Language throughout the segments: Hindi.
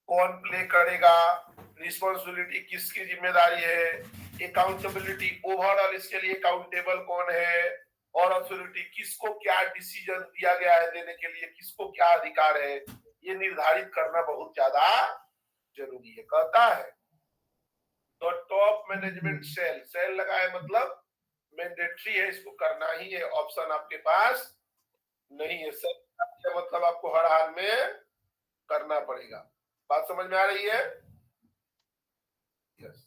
कौन प्ले करेगा, रिस्पॉन्सिबिलिटी किसकी जिम्मेदारी है, अकाउंटेबिलिटी ओवरऑल इसके लिए अकाउंटेबल कौन है, और अथॉरिटी किसको क्या डिसीजन दिया गया है देने के लिए, किसको क्या अधिकार है, ये निर्धारित करना बहुत ज्यादा जरूरी है। कहता है तो टॉप मैनेजमेंट सेल, सेल लगा है मतलब मैंडेटरी है, इसको करना ही है, ऑप्शन आपके पास नहीं है। सेल मतलब आपको हर हाल में करना पड़ेगा। बात समझ में आ रही है? यस।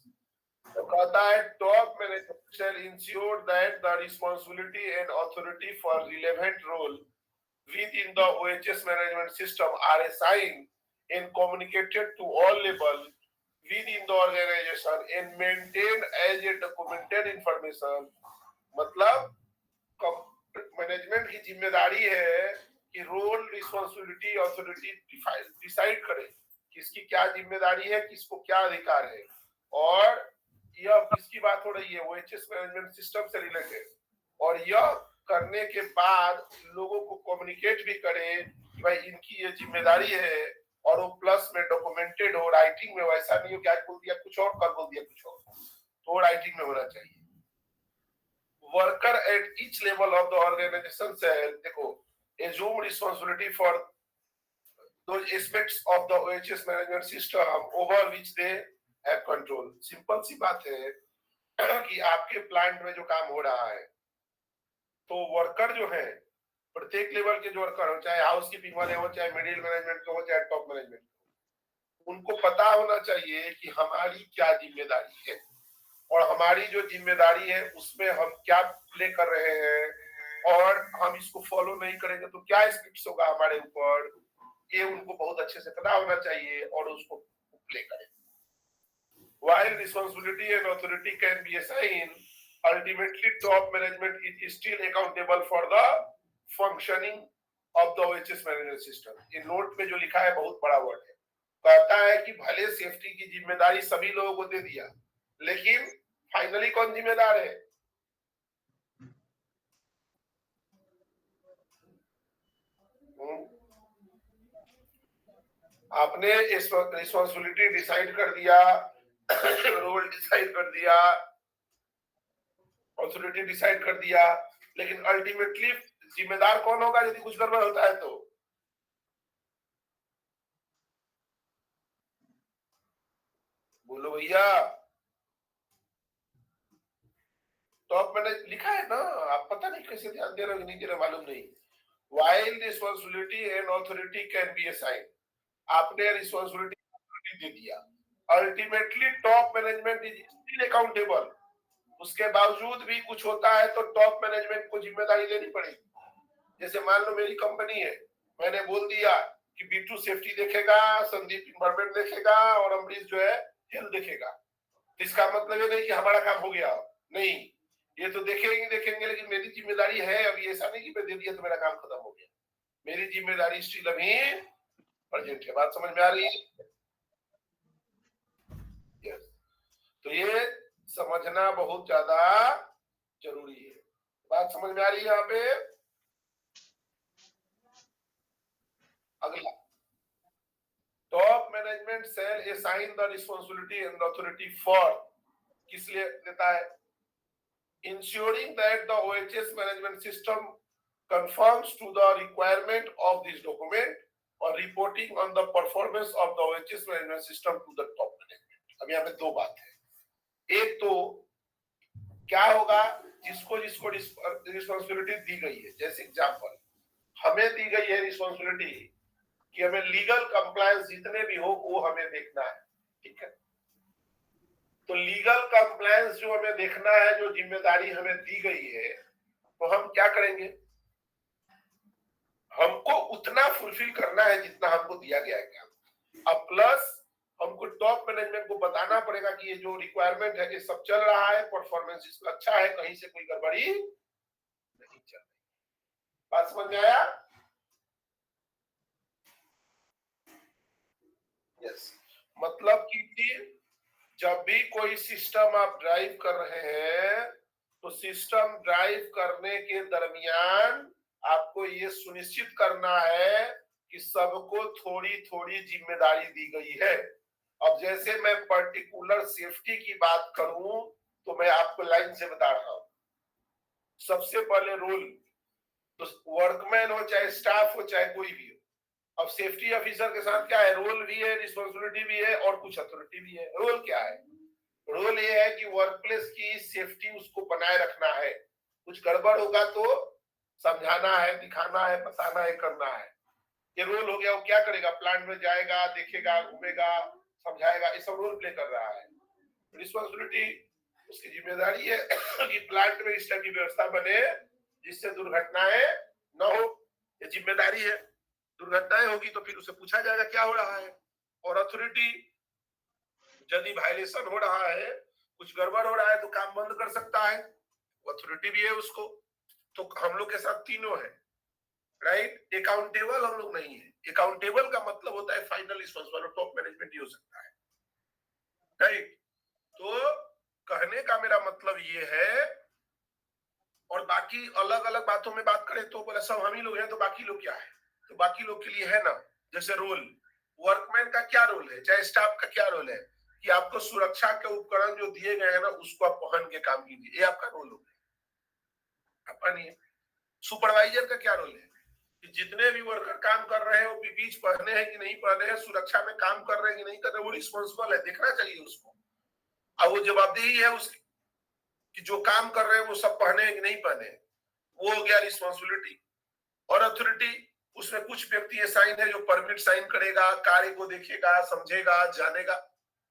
तो कहता है top management shall ensure that the responsibility and authority for relevant role within the OHS management system are assigned and communicated to all levels within the organization and maintained as a documented information। मतलब मैनेजमेंट की जिम्मेदारी है कि रोल, रिस्पॉन्सिबिलिटी, अथॉरिटी डिसाइड करे किसकी क्या जिम्मेदारी है, किसको क्या अधिकार है, और यह किसकी बात हो रही है, ओएचएस मैनेजमेंट सिस्टम से रिलेटेड, और यह करने के बाद लोगों को कम्युनिकेट भी करे कि भाई इनकी ये जिम्मेदारी है, और वो प्लस में डॉक्यूमेंटेड हो, राइटिंग में। वैसा नहीं हो क्या बोल दिया कुछ और, कल बोल दिया कुछ और, तो राइटिंग में होना चाहिए। Worker at each level of the organisation shall, देखो, assume responsibility for those aspects of the OHS management system over which they have control। Simple सी बात है कि आपके प्लांट में जो काम हो रहा है, तो वर्कर जो है प्रत्येक लेवल के जो वर्कर हो, चाहे हाउस कीपिंग वाले हो, चाहे मिडिल मैनेजमेंट के हो, चाहे टॉप मैनेजमेंट, उनको पता होना चाहिए कि हमारी क्या जिम्मेदारी है, और हमारी जो जिम्मेदारी है उसमें हम क्या प्ले कर रहे हैं, और हम इसको फॉलो नहीं करेंगे तो क्या इफेक्ट्स होगा हमारे ऊपर, ये उनको बहुत अच्छे से पता होना चाहिए, और उसको प्ले करें। While responsibility and authority can be assigned, ultimately top management is still accountable for the functioning of the OHS management system। ये नोट में जो लिखा है बहुत बड़ा वर्ड है। कहता है कि भले सेफ्टी की जिम्मेदारी सभी लोगों को दे दिया, लेकिन फाइनली कौन जिम्मेदार है? आपने रिस्पॉन्सिबिलिटी डिसाइड कर दिया, रोल डिसाइड कर दिया, ऑथोरिटी डिसाइड कर दिया, लेकिन अल्टीमेटली जिम्मेदार कौन होगा यदि कुछ गड़बड़ होता है तो? बोलो भैया। टॉप मैंने लिखा है ना, आप पता नहीं कैसे ध्यान दे रहे हो, नहीं दे रहे मालूम नहीं। While responsibility and authority can be assigned, आपने रिस्पॉन्सिबिलिटी दे दिया, ultimately top management is still accountable. उसके बावजूद भी कुछ होता है तो टॉप मैनेजमेंट को जिम्मेदारी लेनी पड़ेगी। जैसे मान लो मेरी कंपनी है, मैंने बोल दिया कि B2 सेफ्टी देखेगा, संदीप इन्वायरमेंट देखेगा, और अमरीश जो है हेल्थ देखेगा। इसका मतलब ये नहीं कि हमारा काम हो गया, नहीं, ये तो देखेंगे, लेकिन मेरी जिम्मेदारी है अभी। ऐसा नहीं कि मैं दे दिया तो मेरा काम खत्म हो गया, मेरी जिम्मेदारी स्टिल अभी प्रेजेंट है। बात समझ में आ रही है? यस। तो ये समझना बहुत ज्यादा जरूरी है। बात समझ में आ रही है यहाँ पे? अगला, top management shall assign the responsibility and authority for, किस लिए देता है? Ensuring that the OHS management system conforms to the requirement of this document, और reporting on the performance of the OHS management system to the top management। अब यहाँ पे दो बात है। एक तो क्या होगा, जिसको जिसको रिस्पॉन्सिबिलिटी दी गई है, जैसे एग्जांपल हमें दी गई है रिस्पॉन्सिबिलिटी कि हमें लीगल कंप्लायंस जितने भी हो वो हमें देखना है, ठीक है? तो लीगल कंप्लायंस जो हमें देखना है, जो जिम्मेदारी हमें दी गई है, तो हम क्या करेंगे? हमको उतना फुलफिल करना है जितना हमको दिया गया है काम। अब प्लस हमको टॉप मैनेजमेंट को बताना पड़ेगा कि ये जो रिक्वायरमेंट है ये सब चल रहा है, परफॉर्मेंस इसका अच्छा है, कहीं से कोई गड़बड़ी नहीं चल रही। बात समझ में आया? यस। मतलब कि जब भी कोई सिस्टम आप ड्राइव कर रहे हैं, तो सिस्टम ड्राइव करने के दरमियान आपको ये सुनिश्चित करना है कि सबको थोड़ी थोड़ी जिम्मेदारी दी गई है। अब जैसे मैं पर्टिकुलर सेफ्टी की बात करूं तो मैं आपको लाइन से बता रहा हूं। सबसे पहले रोल, तो वर्कमैन हो चाहे स्टाफ हो चाहे कोई भी हो, अब सेफ्टी ऑफिसर के साथ क्या है, रोल भी है, रिस्पॉन्सिबिलिटी भी है और कुछ अथॉरिटी भी है। रोल क्या है? रोल ये है कि वर्कप्लेस की सेफ्टी उसको बनाए रखना है। कुछ गड़बड़ होगा तो समझाना है, दिखाना है, बताना है, करना है। ये रोल हो गया। वो क्या करेगा? प्लांट में जाएगा, देखेगा, घूमेगा, समझाएगा, ये सब रोल प्ले कर रहा है। रिस्पॉन्सिबिलिटी, उसकी जिम्मेदारी है कि प्लांट में इस तरह की व्यवस्था बने जिससे दुर्घटनाएं न हो। ये जिम्मेदारी है। दुर्घटनाएं होगी तो फिर उसे पूछा जाएगा क्या हो रहा है। और अथॉरिटी, यदि वायलेशन हो रहा है, कुछ गड़बड़ हो रहा है तो काम बंद कर सकता है, अथॉरिटी भी है उसको। तो हम लोग के साथ तीनों है, राइट। अकाउंटेबल हम लोग नहीं है। अकाउंटेबल का मतलब होता है फाइनल रिस्पॉन्सिबल, टॉप मैनेजमेंट ही हो सकता है, राइट। तो कहने का मेरा मतलब ये है, और बाकी अलग अलग बातों में बात करें तो बोला सब हम ही लोग हैं, तो बाकी लोग क्या है? तो बाकी लोग के लिए है ना, जैसे रोल, वर्कमैन का क्या रोल है, चाहे स्टाफ का क्या रोल है, कि आपको सुरक्षा के उपकरण जो दिए गए हैं ना उसको आप पहन के काम कीजिए, ये आपका रोल हो गया। अपनी सुपरवाइजर का क्या रोल है कि जितने भी वर्कर काम कर रहे हैं वो पीपीई पहने हैं कि नहीं पहने हैं, सुरक्षा में काम कर रहे हैं कि नहीं कर रहे हैं, वो रिस्पॉन्सिबल है, देखना चाहिए उसको। और वो जवाबदेही है उसकी कि जो काम कर रहे हैं वो सब पहने हैं कि नहीं पहने, वो हो गया रिस्पॉन्सिबिलिटी। और अथॉरिटी, उसमें कुछ व्यक्ति ऐसा है जो परमिट साइन करेगा, कार्य को देखेगा, समझेगा, जानेगा,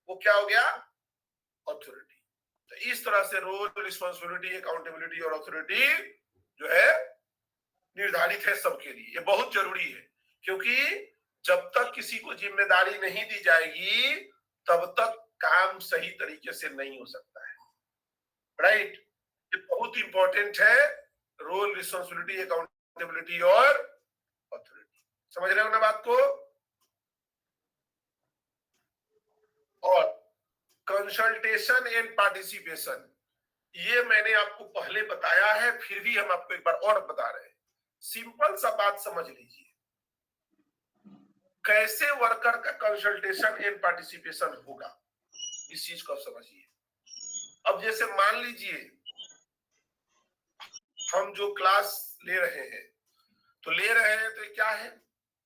वो क्या हो गया? अथॉरिटी। तो इस तरह से रोल, रिस्पॉन्सिबिलिटी, अकाउंटेबिलिटी और अथॉरिटी जो है निर्धारित है सबके लिए। ये बहुत जरूरी है, क्योंकि जब तक किसी को जिम्मेदारी नहीं दी जाएगी तब तक काम सही तरीके से नहीं हो सकता है, राइट। ये बहुत इंपॉर्टेंट है, रोल, रिस्पॉन्सिबिलिटी, अकाउंटेबिलिटी और अथॉरिटी। समझ रहे हो ना बात को? और कंसल्टेशन एंड पार्टिसिपेशन, ये मैंने आपको पहले बताया है, फिर भी हम आपको एक बार और बता रहे हैं। सिंपल सा बात समझ लीजिए, कैसे वर्कर का कंसल्टेशन एंड पार्टिसिपेशन होगा, इस चीज को समझिए। अब जैसे मान लीजिए हम जो क्लास ले रहे हैं, तो ले रहे हैं तो क्या है,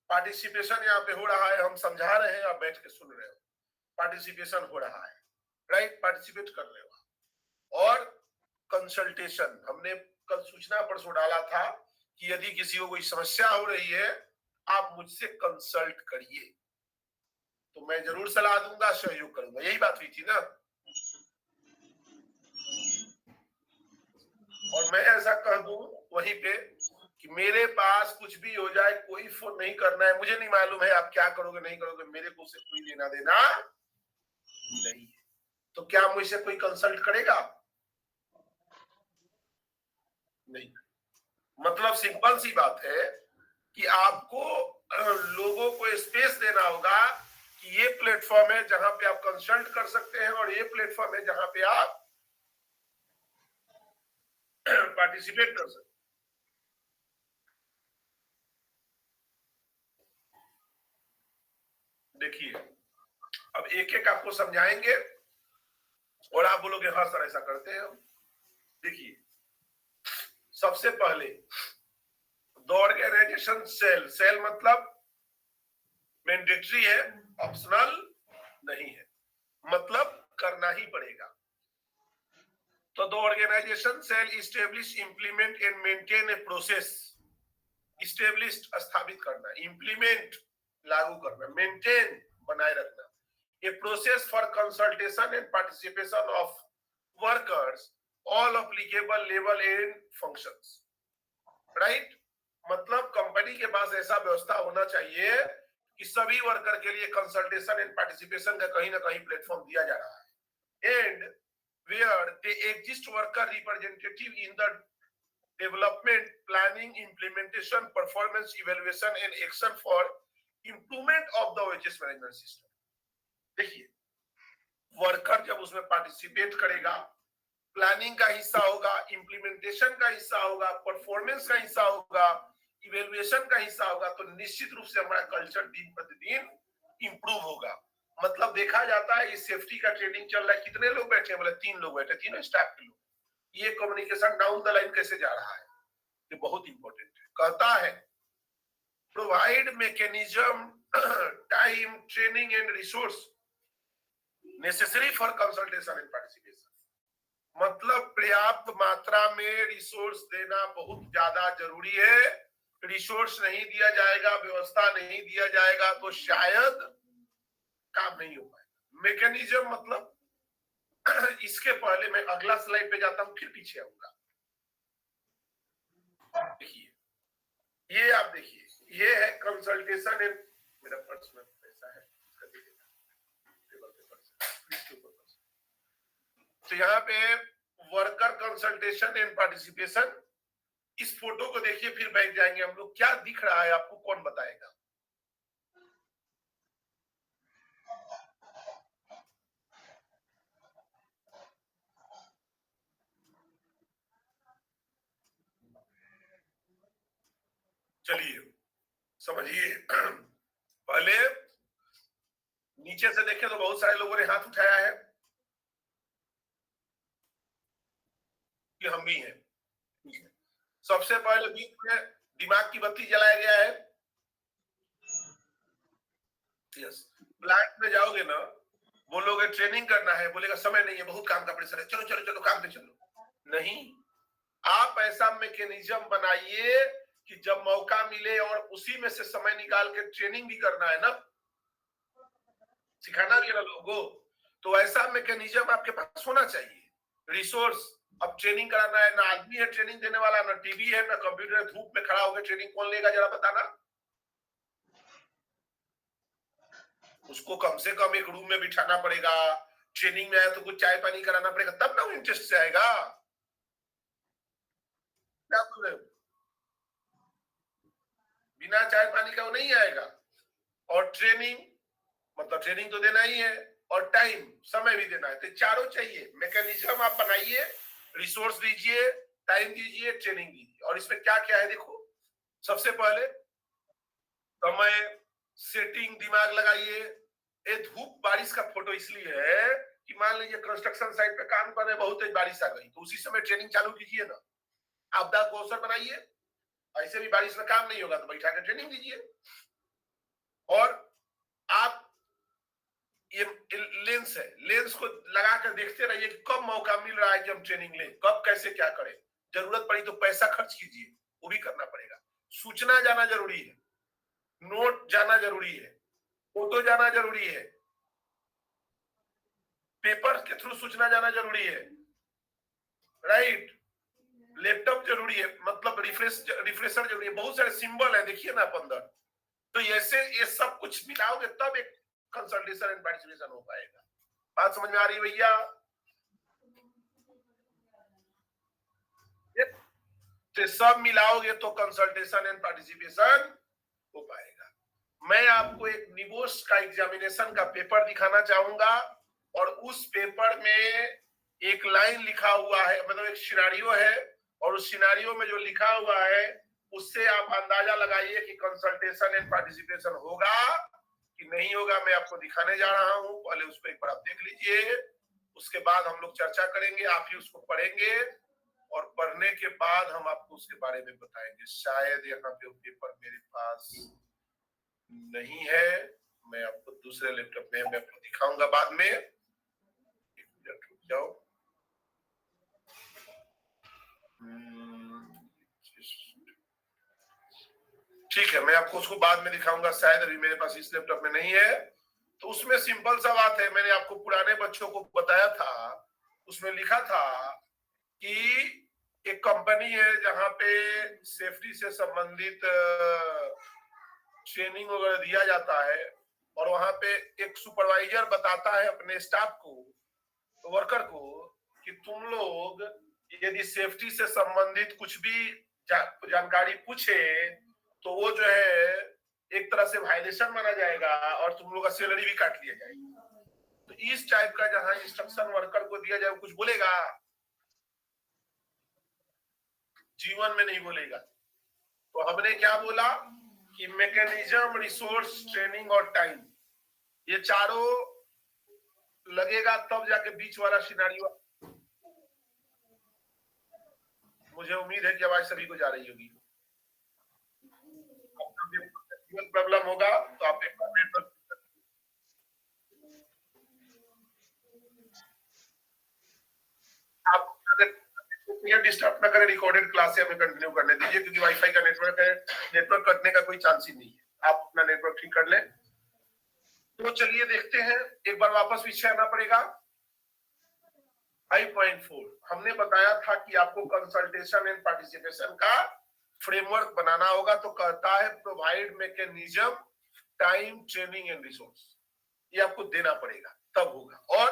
पार्टिसिपेशन यहाँ पे हो रहा है, हम समझा रहे हैं, आप बैठ के सुन रहे हो, पार्टिसिपेशन हो रहा है, राइट, पार्टिसिपेट कर रहे हो। और कंसल्टेशन, हमने कल सूचना परसों डाला था कि यदि किसी को कोई समस्या हो रही है आप मुझसे कंसल्ट करिए, तो मैं जरूर सलाह दूंगा, सहयोग करूंगा, यही बात हुई थी ना। और मैं ऐसा कह दूं वहीं पे कि मेरे पास कुछ भी हो जाए, कोई फोन नहीं करना है, मुझे नहीं मालूम है आप क्या करोगे नहीं करोगे, मेरे को उससे कोई लेना देना नहीं है। तो क्या मुझसे कोई कंसल्ट करेगा? नहीं। मतलब सिंपल सी बात है कि आपको लोगों को स्पेस देना होगा कि ये प्लेटफॉर्म है जहां पे आप कंसल्ट कर सकते हैं और ये प्लेटफॉर्म है जहां पे आप पार्टिसिपेट कर सकते हैं। देखिए, अब एक एक आपको समझाएंगे और आप बोलोगे हाँ सर ऐसा करते हैं हम। देखिए, सबसे पहले द ऑर्गेनाइजेशन सेल, सेल मतलब मैंडेटरी है, ऑप्शनल नहीं है, मतलब करना ही पड़ेगा। तो the organisation shall establish, implement and maintain a process. Establish स्थापित करना, इंप्लीमेंट लागू करना, मेंटेन बनाए रखना, a process for consultation and participation of workers all applicable level and functions, right. मतलब कंपनी के पास ऐसा व्यवस्था होना चाहिए कि सभी वर्कर के लिए कंसल्टेशन एंड पार्टिसिपेशन का कहीं ना कहीं प्लेटफॉर्म दिया जा रहा है, and where they exist worker representative in the development, planning, implementation, performance evaluation and action for improvement of the wages management system. देखिए, वर्कर जब उसमें पार्टिसिपेट करेगा, प्लानिंग का हिस्सा होगा, इंप्लीमेंटेशन का हिस्सा होगा, परफॉर्मेंस का हिस्सा होगा, इवेल्युएशन का हिस्सा होगा तो निश्चित रूप से हमारा कल्चर दिन प्रतिदिन इंप्रूव होगा। मतलब देखा जाता है ये सेफ्टी का ट्रेनिंग चल रहा है, कितने लोग बैठे हैं? बोले 3 लोग बैठे, तीनों स्टाफ के लोग। ये कम्युनिकेशन डाउन द लाइन कैसे जा रहा है, ये बहुत इंपॉर्टेंट है। कहता है provide mechanism, time, training and resource necessary for consultation and participation. मतलब पर्याप्त मात्रा में रिसोर्स देना बहुत ज्यादा जरूरी है। रिसोर्स नहीं दिया जाएगा, व्यवस्था नहीं दिया जाएगा तो शायद काम नहीं हो पाएगा। मैकेनिज्म मतलब इसके पहले मैं अगला स्लाइड पे जाता हूं, फिर पीछे आऊंगा। देखिए, ये आप देखिए, ये है कंसल्टेशन एंड, मेरा पर्स में पैसा है, तो यहाँ पे वर्कर कंसल्टेशन एंड पार्टिसिपेशन। इस फोटो को देखिए, फिर बैठ जाएंगे हम लोग। क्या दिख रहा है आपको, कौन बताएगा? चलिए समझिए। पहले नीचे से देखें तो बहुत सारे लोगों ने हाथ उठाया है कि हम भी हैं। सबसे पहले बीच में दिमाग की बत्ती जलाया गया है। यस, प्लांट में जाओगे ना, बोलोगे ट्रेनिंग करना है, बोलेगा समय नहीं है, बहुत काम का प्रेशर है, चलो चलो चलो काम पे चलो। नहीं, आप ऐसा मैकेनिज्म बनाइए कि जब मौका मिले और उसी में से समय निकाल के ट्रेनिंग भी करना है ना, सिखाना भी है ना लोगों को, तो ऐसा मैकेनिज्म आपके पास होना चाहिए। रिसोर्स, अब ट्रेनिंग कराना है, ना आदमी है ट्रेनिंग देने वाला, ना टीवी है, ना कंप्यूटर है, धूप में खड़ा होकर ट्रेनिंग कौन लेगा जरा बताना। उसको कम से कम एक रूम में बिठाना पड़ेगा। ट्रेनिंग में आया तो कुछ चाय पानी कराना पड़ेगा, तब ना वो इंटरेस्ट से आएगा। क्या बोल रहे हो? बिना चाय पानी का वो नहीं आएगा। और ट्रेनिंग मतलब ट्रेनिंग तो देना ही है, और टाइम, समय भी देना है, तो चारों चाहिए। मैकेनिज्म आप बनाइए, रिसोर्स दीजिए, टाइम दीजिए, ट्रेनिंग दीजिए। और इसमें क्या क्या है देखो, सबसे पहले समय, सेटिंग, दिमाग लगाइए। ये धूप बारिश का फोटो इसलिए है कि मान लीजिए कंस्ट्रक्शन साइट पे काम कर रहे, बहुत तेज बारिश आ गई, तो उसी समय ट्रेनिंग चालू कीजिए ना। आपदा को अवसर बनाइए। ऐसे भी बारिश में काम नहीं होगा तो बैठा कर ट्रेनिंग दीजिए। और आप ये लेंस है, लेंस को लगा कर देखते रहिए कि कब मौका मिल रहा है कि हम ट्रेनिंग लें, कब कैसे क्या करें। जरूरत पड़ी तो पैसा खर्च कीजिए, वो भी करना पड़ेगा। सूचना जाना जरूरी है, नोट जाना जरूरी है, फोटो जाना जरूरी है, पेपर के थ्रू सूचना जाना जरूरी है, राइट। लैपटॉप जरूरी है, मतलब रिफ्रेशर जरूरी है, बहुत सारे सिंबल है, देखिए ना आप अंदर। तो ऐसे ये सब कुछ मिलाओगे तब एक कंसल्टेशन एंड पार्टिसिपेशन हो पाएगा। बात समझ में आ रही है भैया? तो सब मिलाओगे तो कंसल्टेशन एंड पार्टिसिपेशन हो पाएगा। मैं आपको एक निबोस का एग्जामिनेशन का पेपर दिखाना चाहूंगा, और उस पेपर में एक लाइन लिखा हुआ है, मतलब एक सिनारियो है, और उस सिनारियो में जो लिखा हुआ है उससे आप अंदाजा लगाइए कि कंसल्टेशन एंड पार्टिसिपेशन होगा कि नहीं होगा। मैं आपको दिखाने जा रहा हूं, पहले उसको एक बार आप देख लीजिए, उसके बाद हम लोग चर्चा करेंगे। आप ही उसको पढ़ेंगे और पढ़ने के बाद हम आपको उसके बारे में बताएंगे। शायद यहाँ पे पेपर मेरे पास नहीं है, मैं आपको दूसरे लैपटॉप में मैं आपको दिखाऊंगा बाद में। एक मिनट रुक जाओ। ठीक है, मैं आपको उसको बाद में दिखाऊंगा, शायद अभी मेरे पास इस लैपटॉप में नहीं है। तो उसमें सिंपल सा बात है, मैंने आपको पुराने बच्चों को बताया था, उसमें लिखा था कि एक कंपनी है जहां पे सेफ्टी से संबंधित ट्रेनिंग वगैरह दिया जाता है, और वहां पे एक सुपरवाइजर बताता है अपने स्टाफ को, वर्कर को, कि तुम लोग यदि सेफ्टी से संबंधित कुछ भी जानकारी पूछे तो वो जो है एक तरह से वायलेशन माना जाएगा और तुम लोग का सैलरी भी काट लिया जाएगा। तो इस टाइप का जहां इंस्ट्रक्शन वर्कर को दिया जाए, कुछ बोलेगा? जीवन में नहीं बोलेगा। तो हमने क्या बोला कि मैकेनिज्म, रिसोर्स, ट्रेनिंग और टाइम, ये चारों लगेगा तब जाके बीच वाला सिनेरियो। मुझे उम्मीद है कि आवाज सभी को जा रही होगी। प्रॉब्लम होगा तो आप एक बार आप डिस्टर्ब ना करें, रिकॉर्डेड क्लास हमें कंटिन्यू करने दीजिए, क्योंकि वाईफाई का नेटवर्क है, नेटवर्क कटने का कोई चांस ही नहीं है। आप अपना नेटवर्क ठीक कर लें। तो चलिए देखते हैं, एक बार वापस पीछे आना पड़ेगा। 5.4 हमने बताया था कि आपको कंसल्टेशन एंड पार्टिसिपेशन का फ्रेमवर्क बनाना होगा। तो कहता है provide mechanism, time, training and resource, ये आपको देना पड़ेगा तब होगा। और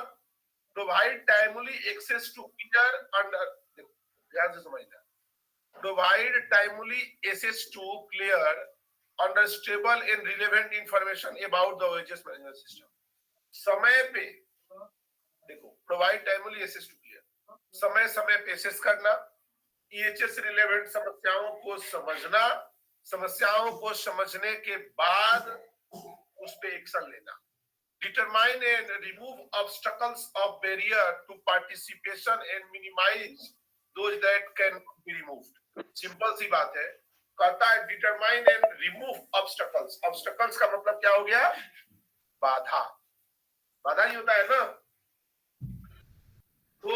provide timely access to clear under, ध्यान से समझना, provide timely access to clear understandable and relevant information about the OHS management system. समय पे देखो, provide timely access to clear, समय समय पे एक्सेस करना, ईएचएस रिलेवेंट समस्याओं को समझना, समस्याओं को समझने के बाद उस पे एक्शन लेना, determine and remove obstacles of barrier to participation and minimize those that can be removed। Simple सी बात है, कहता है determine and remove obstacles। obstacles का मतलब क्या हो गया? बाधा, बाधा ही होता है ना। तो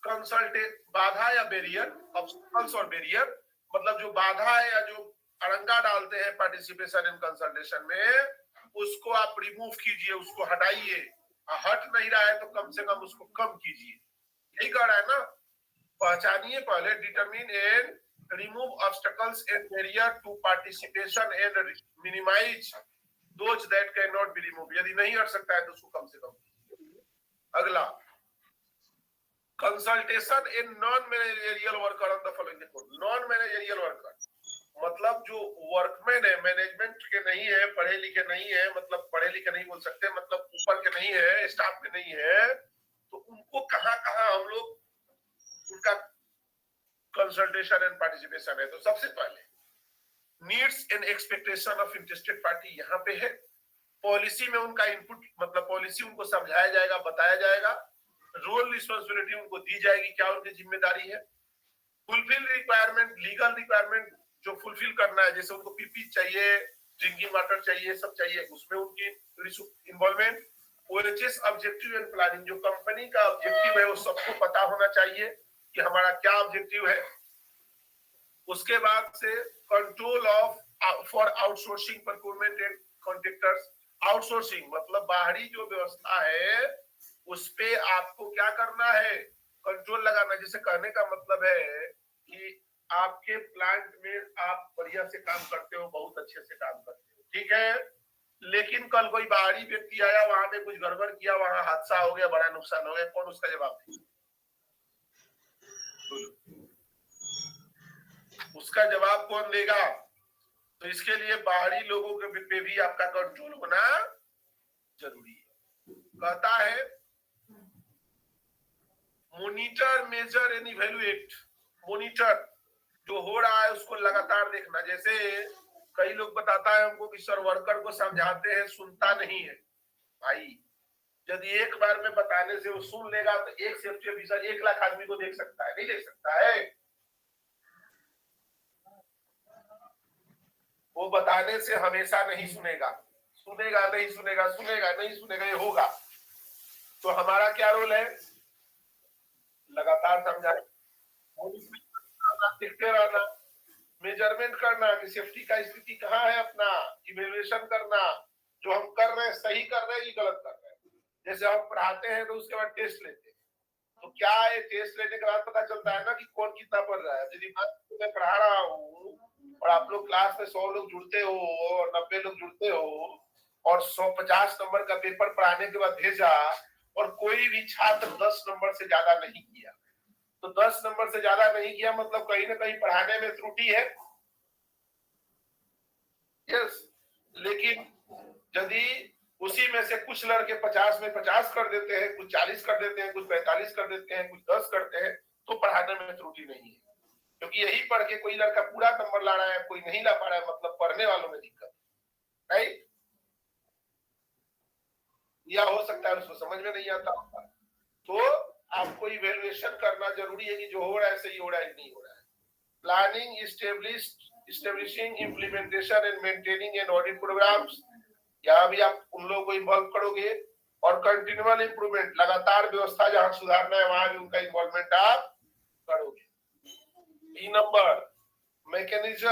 कंसल्टेट बाधा या बैरियर, ऑब्स्टकल्स और बैरियर मतलब जो बाधा है या जो अड़ंगा डालते हैं पार्टिसिपेशन इन कंसल्टेशन में, उसको आप रिमूव कीजिए, उसको हटाइए। हट नहीं रहा है तो कम से कम उसको कम कीजिए, यही कह रहा है ना। पहचानिए पहले, determine and remove obstacles and barrier to participation and minimise those that can not be remove. यदि नहीं हट सकता है तो उसको कम से कम कीजिए। अगला, consultation in non managerial worker on the following. Non managerial worker मतलब जो वर्कमैन है, मैनेजमेंट के नहीं है, पढ़े लिखे नहीं है, मतलब पढ़े लिखे नहीं बोल सकते, मतलब ऊपर के नहीं है, स्टाफ में नहीं है, तो उनको कहां कहां हम लोग उनका कंसल्टेशन एंड पार्टिसिपेशन है। तो सबसे पहले needs and expectation of interested party यहाँ पे है। पॉलिसी में उनका इनपुट, मतलब पॉलिसी उनको समझाया जाएगा, बताया जाएगा। रोल रिस्पॉन्सिबिलिटी उनको दी जाएगी, क्या उनकी जिम्मेदारी है। फुलफिल रिक्वायरमेंट, लीगल रिक्वायरमेंट जो फुलफिल करना है, जैसे उनको पीपी चाहिए, ड्रिंकिंग वाटर चाहिए, सब चाहिए, उसमें उनकी involvement. OHS objective and planning, जो कंपनी का ऑब्जेक्टिव है वो सबको पता होना चाहिए कि हमारा क्या ऑब्जेक्टिव है। उसके बाद से control of for outsourcing, procurement and contractors. Outsourcing मतलब बाहरी जो व्यवस्था है उस पे आपको क्या करना है, कंट्रोल लगाना। जैसे कहने का मतलब है कि आपके प्लांट में आप बढ़िया से काम करते हो, बहुत अच्छे से काम करते हो, ठीक है, लेकिन कल कोई बाहरी व्यक्ति आया, वहां पे कुछ गड़बड़ किया, वहां हादसा हो गया, बड़ा नुकसान हो गया, कौन उसका जवाब देगा? उसका जवाब कौन देगा? तो इसके लिए बाहरी लोगों के पे भी आपका कंट्रोल होना जरूरी है। कहता है monitor, measure and evaluate. Monitor जो हो रहा है उसको लगातार देखना। जैसे कई लोग बताता है हमको कि सर वर्कर को समझाते हैं सुनता नहीं है। भाई यदि एक बार में बताने से वो सुन लेगा तो एक सेफ्टी ऑफिसर 1 लाख आदमी को देख सकता है, नहीं देख सकता है? वो बताने से हमेशा नहीं सुनेगा, सुनेगा नहीं सुनेगा, सुनेगा नहीं सुनेगा, ये होगा। तो हमारा क्या रोल है? लगातार समझाए, देखते रहना, मेजरमेंट करना कि सेफ्टी का स्थिति कहाँ है, अपना इवैल्यूएशन करना, जो हम कर रहे हैं सही कर रहे हैं कि गलत कर रहे हैं। जैसे हम पढ़ाते हैं तो उसके बाद टेस्ट लेते हैं, तो क्या है, टेस्ट लेने के बाद पता चलता है ना कि कौन कितना पढ़ रहा है। यदि मैं पढ़ा रहा हूँ और आप लोग क्लास में 100 लोग जुड़ते हो और 90 लोग जुड़ते हो और 150 नंबर का पेपर पढ़ाने के बाद भेजा और कोई भी छात्र 10 नंबर से ज्यादा नहीं किया, तो 10 नंबर से ज्यादा नहीं किया मतलब कहीं ना कहीं पढ़ाने में त्रुटि है। यस, लेकिन यदि उसी में से कुछ लड़के 50 में 50 कर देते हैं, कुछ 40 कर देते हैं, कुछ 45 कर देते हैं, कुछ 10 करते हैं, तो पढ़ाने में त्रुटि नहीं है। क्योंकि यही पढ़ के कोई लड़का पूरा नंबर ला रहा है, कोई नहीं ला पा रहा है, मतलब पढ़ने वालों में दिक्कत, राइट? या हो सकता है उसको समझ में नहीं आता होगा। तो आपको इवेल्युएशन करना जरूरी है कि जो हो रहा है सही हो रहा है नहीं हो रहा है। Planning, establishing, implementation and maintaining an audit programs, यहाँ भी आप उन लोगों को इन्वॉल्व करोगे। और कंटिन्यूअल इंप्रूवमेंट, लगातार व्यवस्था जहां सुधारना है वहां भी उनका इन्वॉल्वमेंट आप करोगे। बी नंबर, मैकेनिज्म,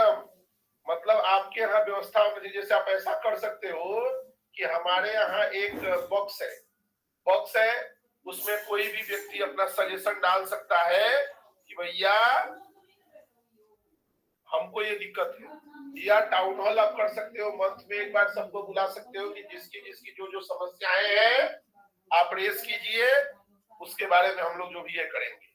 मतलब आपके यहाँ व्यवस्था में जैसे आप ऐसा कर सकते हो कि हमारे यहाँ एक बॉक्स है, उसमें कोई भी व्यक्ति अपना सजेशन डाल सकता है कि भैया हमको ये दिक्कत है, या टाउन हॉल आप कर सकते हो, मंथ में एक बार सबको बुला सकते हो कि जिसकी जो समस्याएं हैं आप रेस कीजिए, उसके बारे में हम लोग जो भी है करेंगे।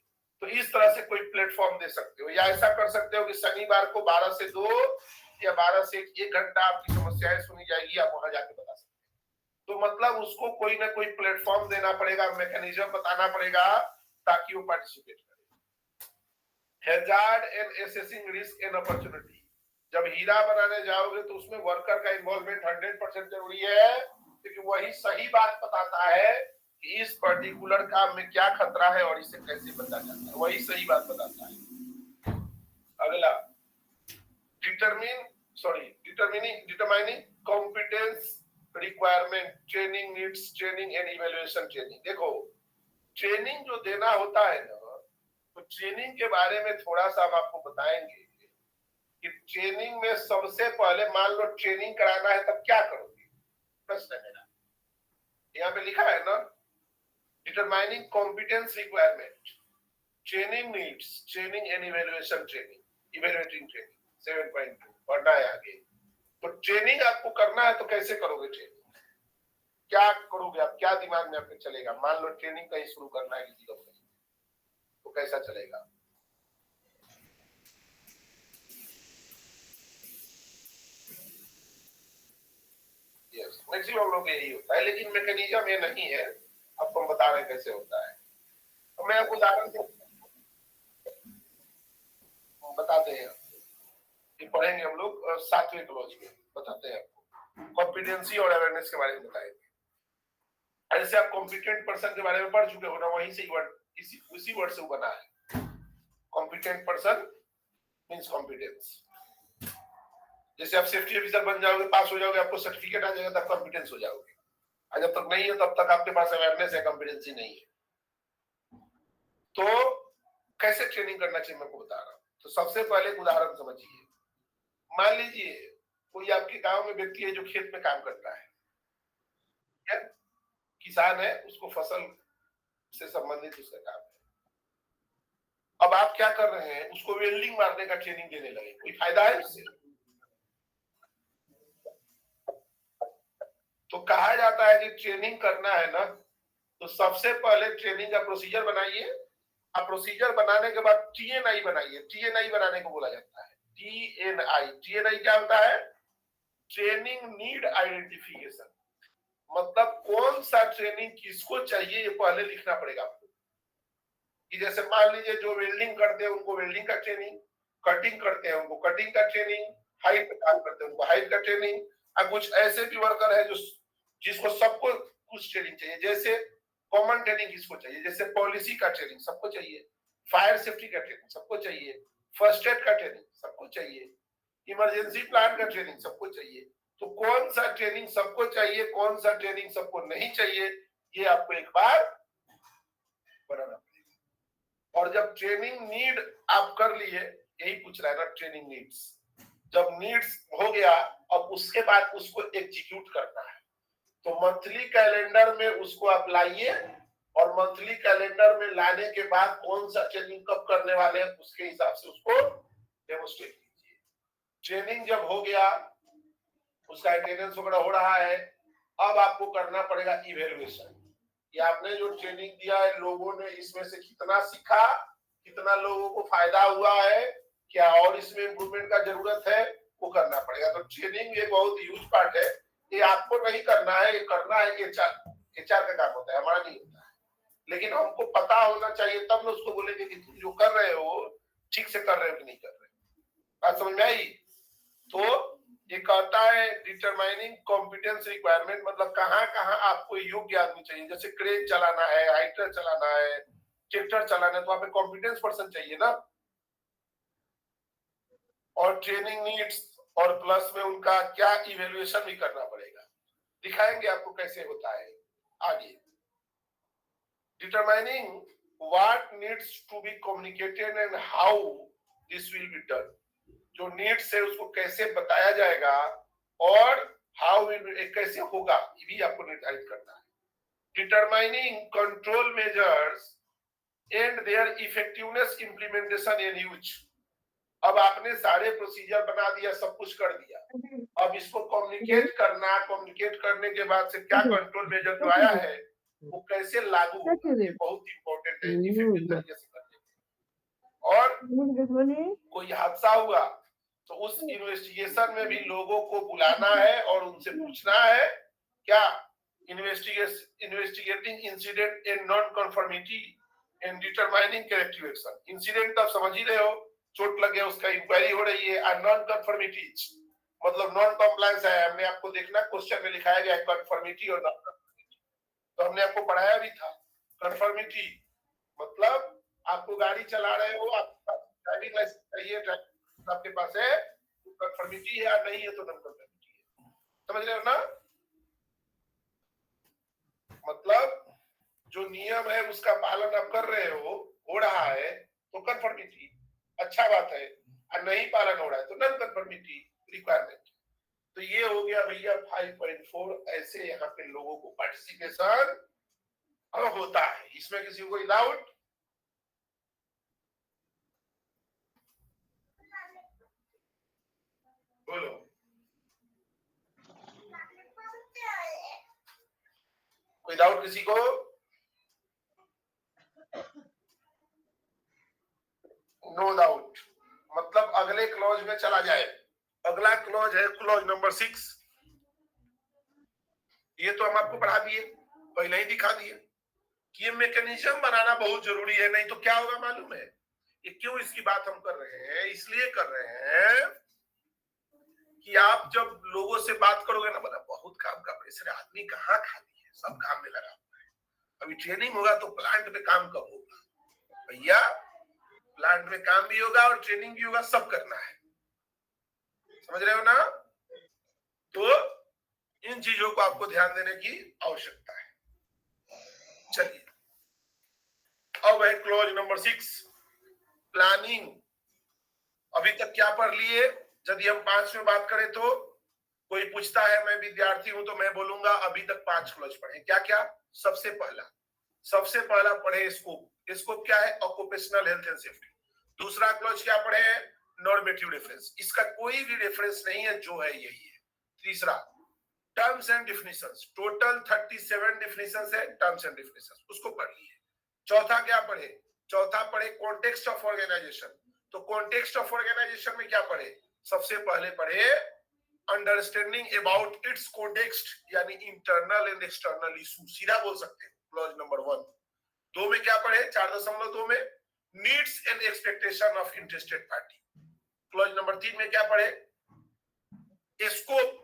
तो इस तरह से कोई प्लेटफॉर्म दे सकते हो, या ऐसा कर सकते हो कि शनिवार को 12 से 2 या 12 से 1 घंटा आपकी समस्याएं सुनी जाएगी, आप वहां जाके बता सकते हो। तो मतलब उसको कोई ना कोई प्लेटफॉर्म देना पड़ेगा, मैकेनिज्म बताना पड़ेगा ताकि वो पार्टिसिपेट करे। Hazard and assessing risk and opportunity, जब हीरा बनाने जाओगे तो उसमें वर्कर का इन्वॉल्वमेंट 100% जरूरी है, क्योंकि वही सही बात बताता है कि इस पर्टिकुलर काम में क्या खतरा है और इसे कैसे बचा जाता है, वही सही बात बताता है। अगला, determining competence requirement, training needs, training and evaluation training. देखो, ट्रेनिंग जो देना होता है ना, तो ट्रेनिंग के बारे में थोड़ा सा हम आपको बताएंगे कि ट्रेनिंग में सबसे पहले, मान लो ट्रेनिंग कराना है तब क्या करोगे, प्रश्न है मेरा। यहाँ पे लिखा है ना, determining competence requirement, training needs, training and evaluation training, evaluating training 7.2 पढ़ना है आगे। तो ट्रेनिंग आपको करना है तो कैसे करोगे ट्रेनिंग, क्या करोगे आप, क्या दिमाग में आपके चलेगा? मान लो ट्रेनिंग कहीं शुरू करना है किसी कंपनी, तो कैसा चलेगा? यस, मैक्सिमम लोग यही होता है, लेकिन मैकेनिज्म ये नहीं है, आपको हम बता रहे हैं कैसे होता है। तो मैं आपको उदाहरण बताते हैं, ये पढ़ेंगे हम लोग 7वें क्लॉज में, बताते हैं आपको कॉम्पिटेंसी और अवेयरनेस के बारे में बताएंगे। ऐसे आप कॉम्पिटेंट पर्सन के बारे में पढ़ चुके हो ना, वहीं से वर्ड उसी वर्ड से बना है। Competent person means competence. जैसे आप सेफ्टी ऑफिसर बन जाओगे, पास हो जाओगे, आपको सर्टिफिकेट आ जाएगा, तब कॉम्पिटेंस हो जाओगे। और जब तक नहीं है तब तक आपके पास अवेयरनेस है, कॉम्पिटेंसी नहीं है। तो कैसे ट्रेनिंग करना चाहिए मैं आपको बता रहा हूँ। तो सबसे पहले एक उदाहरण समझिए। मान लीजिए कोई आपके गांव में व्यक्ति है जो खेत में काम करता है, क्या किसान है, उसको फसल से संबंधित उसका काम है। अब आप क्या कर रहे हैं, उसको वेल्डिंग मारने का ट्रेनिंग देने लगे, कोई फायदा है उससे? तो कहा जाता है कि ट्रेनिंग करना है ना, तो सबसे पहले ट्रेनिंग का प्रोसीजर बनाइए। आप प्रोसीजर बनाने के बाद टीएनआई बनाइए। टीएनआई बनाने को बोला जाता है, टीएनआई क्या होता है? Training need identification. मतलब कौन सा ट्रेनिंग किसको चाहिए ये पहले लिखना पड़ेगा आपको। कि जैसे मान लीजिए जो वेल्डिंग करते हैं उनको वेल्डिंग का ट्रेनिंग, कटिंग करते हैं उनको कटिंग का ट्रेनिंग, हाइट पे काम करते हैं उनको हाइट का ट्रेनिंग। और कुछ ऐसे भी वर्कर है जो जिसको सबको कुछ ट्रेनिंग चाहिए। जैसे कॉमन ट्रेनिंग किसको चाहिए, जैसे पॉलिसी का ट्रेनिंग सबको चाहिए, फायर सेफ्टी का ट्रेनिंग सबको चाहिए, फर्स्ट एड का ट्रेनिंग सबको चाहिए, इमरजेंसी प्लान का ट्रेनिंग सबको चाहिए। तो कौन सा ट्रेनिंग सबको चाहिए, कौन सा ट्रेनिंग सबको नहीं चाहिए, ये आपको एक बार बनाना पड़ेगा। और जब ट्रेनिंग नीड आप कर लिए, यही पूछ रहा है ना ट्रेनिंग नीड्स, जब नीड्स हो गया अब उसके बाद उसको एग्जीक्यूट करना है। तो मंथली कैलेंडर में उसको आप लाइए, और मंथली कैलेंडर में लाने के बाद कौन सा ट्रेनिंग कब करने वाले हैं उसके हिसाब से उसको डेमोस्ट्रेट कीजिए। ट्रेनिंग जब हो गया, उसका अटेंडेंस वगैरह हो रहा है, अब आपको करना पड़ेगा इवेल्युएशन। ये आपने जो ट्रेनिंग दिया है, लोगों ने इसमें से कितना सीखा, कितना लोगों को फायदा हुआ है, क्या और इसमें इम्प्रूवमेंट का जरूरत है, वो करना पड़ेगा। तो ट्रेनिंग एक बहुत ह्यूज पार्ट है, ये आपको नहीं करना है, ये करना है एचआर का काम होता है, हमारा नहीं होता है। लेकिन हमको पता होना चाहिए, तब ना उसको बोलेंगे कि तुम जो कर रहे हो ठीक से कर रहे हो कि नहीं कर रहे। बात समझ में आई? तो ये कहता है डिटरमाइनिंग कॉम्पिटेंस रिक्वायरमेंट, मतलब कहाँ कहाँ आपको योग्य आदमी चाहिए। जैसे क्रेन चलाना है, हाइटर चलाना है, ट्रैक्टर चलाना है, तो वहां पे कॉम्पिटेंस पर्सन चाहिए ना। और ट्रेनिंग नीड्स, और प्लस में उनका क्या इवेल्युएशन भी करना पड़ेगा। दिखाएंगे आपको कैसे होता है आगे। Determining what needs to be communicated and how this will be done. जो नीड्स है उसको कैसे बताया जाएगा और हाउ विल कैसे होगा, ये भी आपको निर्धारित करना है। Determining control measures and their effectiveness implementation in use. अब आपने सारे प्रोसीजर बना दिया, सब कुछ कर दिया, अब इसको कम्युनिकेट करना, कम्युनिकेट करने के बाद से क्या कंट्रोल मेजर जो आया है वो कैसे लागू होगा, ये बहुत इंपॉर्टेंट है इफेक्टिव तरीके से करने के। और कोई हादसा हुआ तो उस इन्वेस्टिगेशन में भी लोगों को बुलाना है और उनसे पूछना है क्या investigating incident in non conformity and determining corrective action. Incident तो आप समझ ही रहे हो, चोट लग गया, उसका इंक्वायरी हो रही है। और नॉन कन्फर्मिटीज मतलब नॉन कॉम्प्लायंस है, हमने आपको देखना क्वेश्चन में लिखाया गया है कन्फर्मिटी और नॉन कन्फर्मिटी, तो हमने आपको पढ़ाया भी था। कन्फर्मिटी मतलब आपको गाड़ी चला रहे हो, आपके पास ड्राइविंग लाइसेंस चाहिए, आपके पास है, कन्फर्मिटी है, या नहीं है तो नॉन कन्फर्मिटी है। समझ रहे हो ना? मतलब जो नियम है उसका पालन आप कर रहे हो रहा है तो कन्फर्मिटी, अच्छा बात है। और नहीं पालन हो रहा है तो नॉन कन्फर्मिटी रिक्वायरमेंट। तो ये हो गया भैया 5.4। ऐसे यहाँ पे लोगों को पार्टिसिपेशन होता है। इसमें किसी को कोई डाउट? बोलो। कोई डाउट किसी को? No doubt. मतलब अगले क्लॉज में चला जाए। अगला क्लॉज है क्लॉज नंबर 6। ये तो हम आपको पढ़ा दिए, पहले ही दिखा दिए कि ये मैकेनिज्म बनाना बहुत जरूरी है, नहीं तो क्या होगा मालूम है? ये क्यों इसकी बात हम कर रहे हैं, इसलिए कर रहे हैं कि आप जब लोगों से बात करोगे ना, बता बहुत काम का प्रेशर है, आदमी कहाँ खाली है, सब काम में लगा हुआ है। अभी ट्रेनिंग होगा तो प्लांट में काम कब होगा भैया? प्लांट में काम भी होगा और ट्रेनिंग भी होगा, सब करना है। समझ रहे हो ना? तो इन चीजों को आपको ध्यान देने की आवश्यकता है। चलिए अब है क्लॉज नंबर 6 प्लानिंग। अभी तक क्या पढ़ लिए? यदि हम 5 में बात करें तो कोई पूछता है, मैं विद्यार्थी हूं तो मैं बोलूंगा अभी तक 5 क्लॉज पढ़े। क्या क्या? सबसे पहला पढ़े स्कोप। स्कोप क्या है? Occupational health and safety. दूसरा क्लॉज क्या पढ़े? Normative reference. इसका कोई भी रेफरेंस नहीं है, जो है यही है। तीसरा टर्म्स एंड डिफिनिशंस। टोटल 37 डिफिनिशंस है, टर्म्स एंड डिफिनिशंस, उसको पढ़ लिए। चौथा क्या पढ़े? चौथा पढ़े कॉन्टेक्स्ट ऑफ ऑर्गेनाइजेशन। तो कॉन्टेक्स्ट ऑफ ऑर्गेनाइजेशन में क्या पढ़े? सबसे पहले पढ़े अंडरस्टैंडिंग अबाउट इट्स कॉन्टेक्स्ट, यानी इंटरनल एंड एक्सटर्नल इशू, सीधा बोल सकते हैं क्लॉज नंबर 1। 2 में क्या पढ़े? 4.2 में needs and expectation of interested party. Clause number 3 में क्या पढ़े? स्कोप।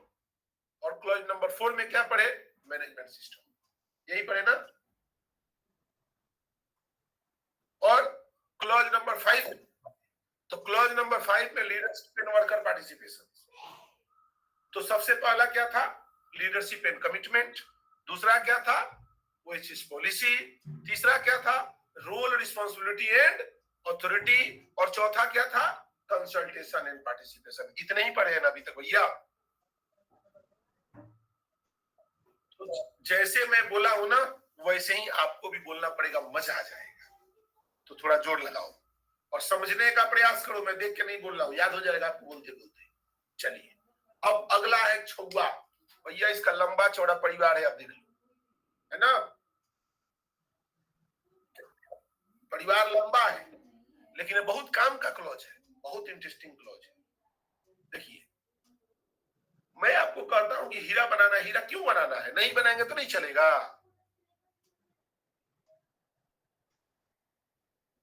और क्लॉज नंबर 4 में क्या पढ़े? Management system. यही पढ़े ना? और क्लॉज नंबर 5, तो क्लॉज नंबर 5 में लीडरशिप एंड वर्कर पार्टिसिपेशन। तो सबसे पहला क्या था? Leadership and commitment. दूसरा क्या था? OHS policy. तीसरा क्या था? Role responsibility and authority. और चौथा क्या था? Consultation and participation. इतने ही पढ़े हैं ना अभी तक भैया? तो जैसे मैं बोला हूं ना वैसे ही आपको भी बोलना पड़ेगा, मजा आ जाएगा। तो थोड़ा जोर लगाओ और समझने का प्रयास करो। मैं देख के नहीं बोल रहा हूं, याद हो जाएगा आपको बोलते बोलते। चलिए अब अगला है छुआ। भैया इसका लंबा चौड़ा परिवार है, आप देख लो, है ना? परिवार लंबा है लेकिन बहुत काम का क्लॉज है, बहुत इंटरेस्टिंग क्लॉज है। देखिए मैं आपको कहता हूं कि हीरा बनाना, हीरा क्यों बनाना है? नहीं बनाएंगे तो नहीं चलेगा।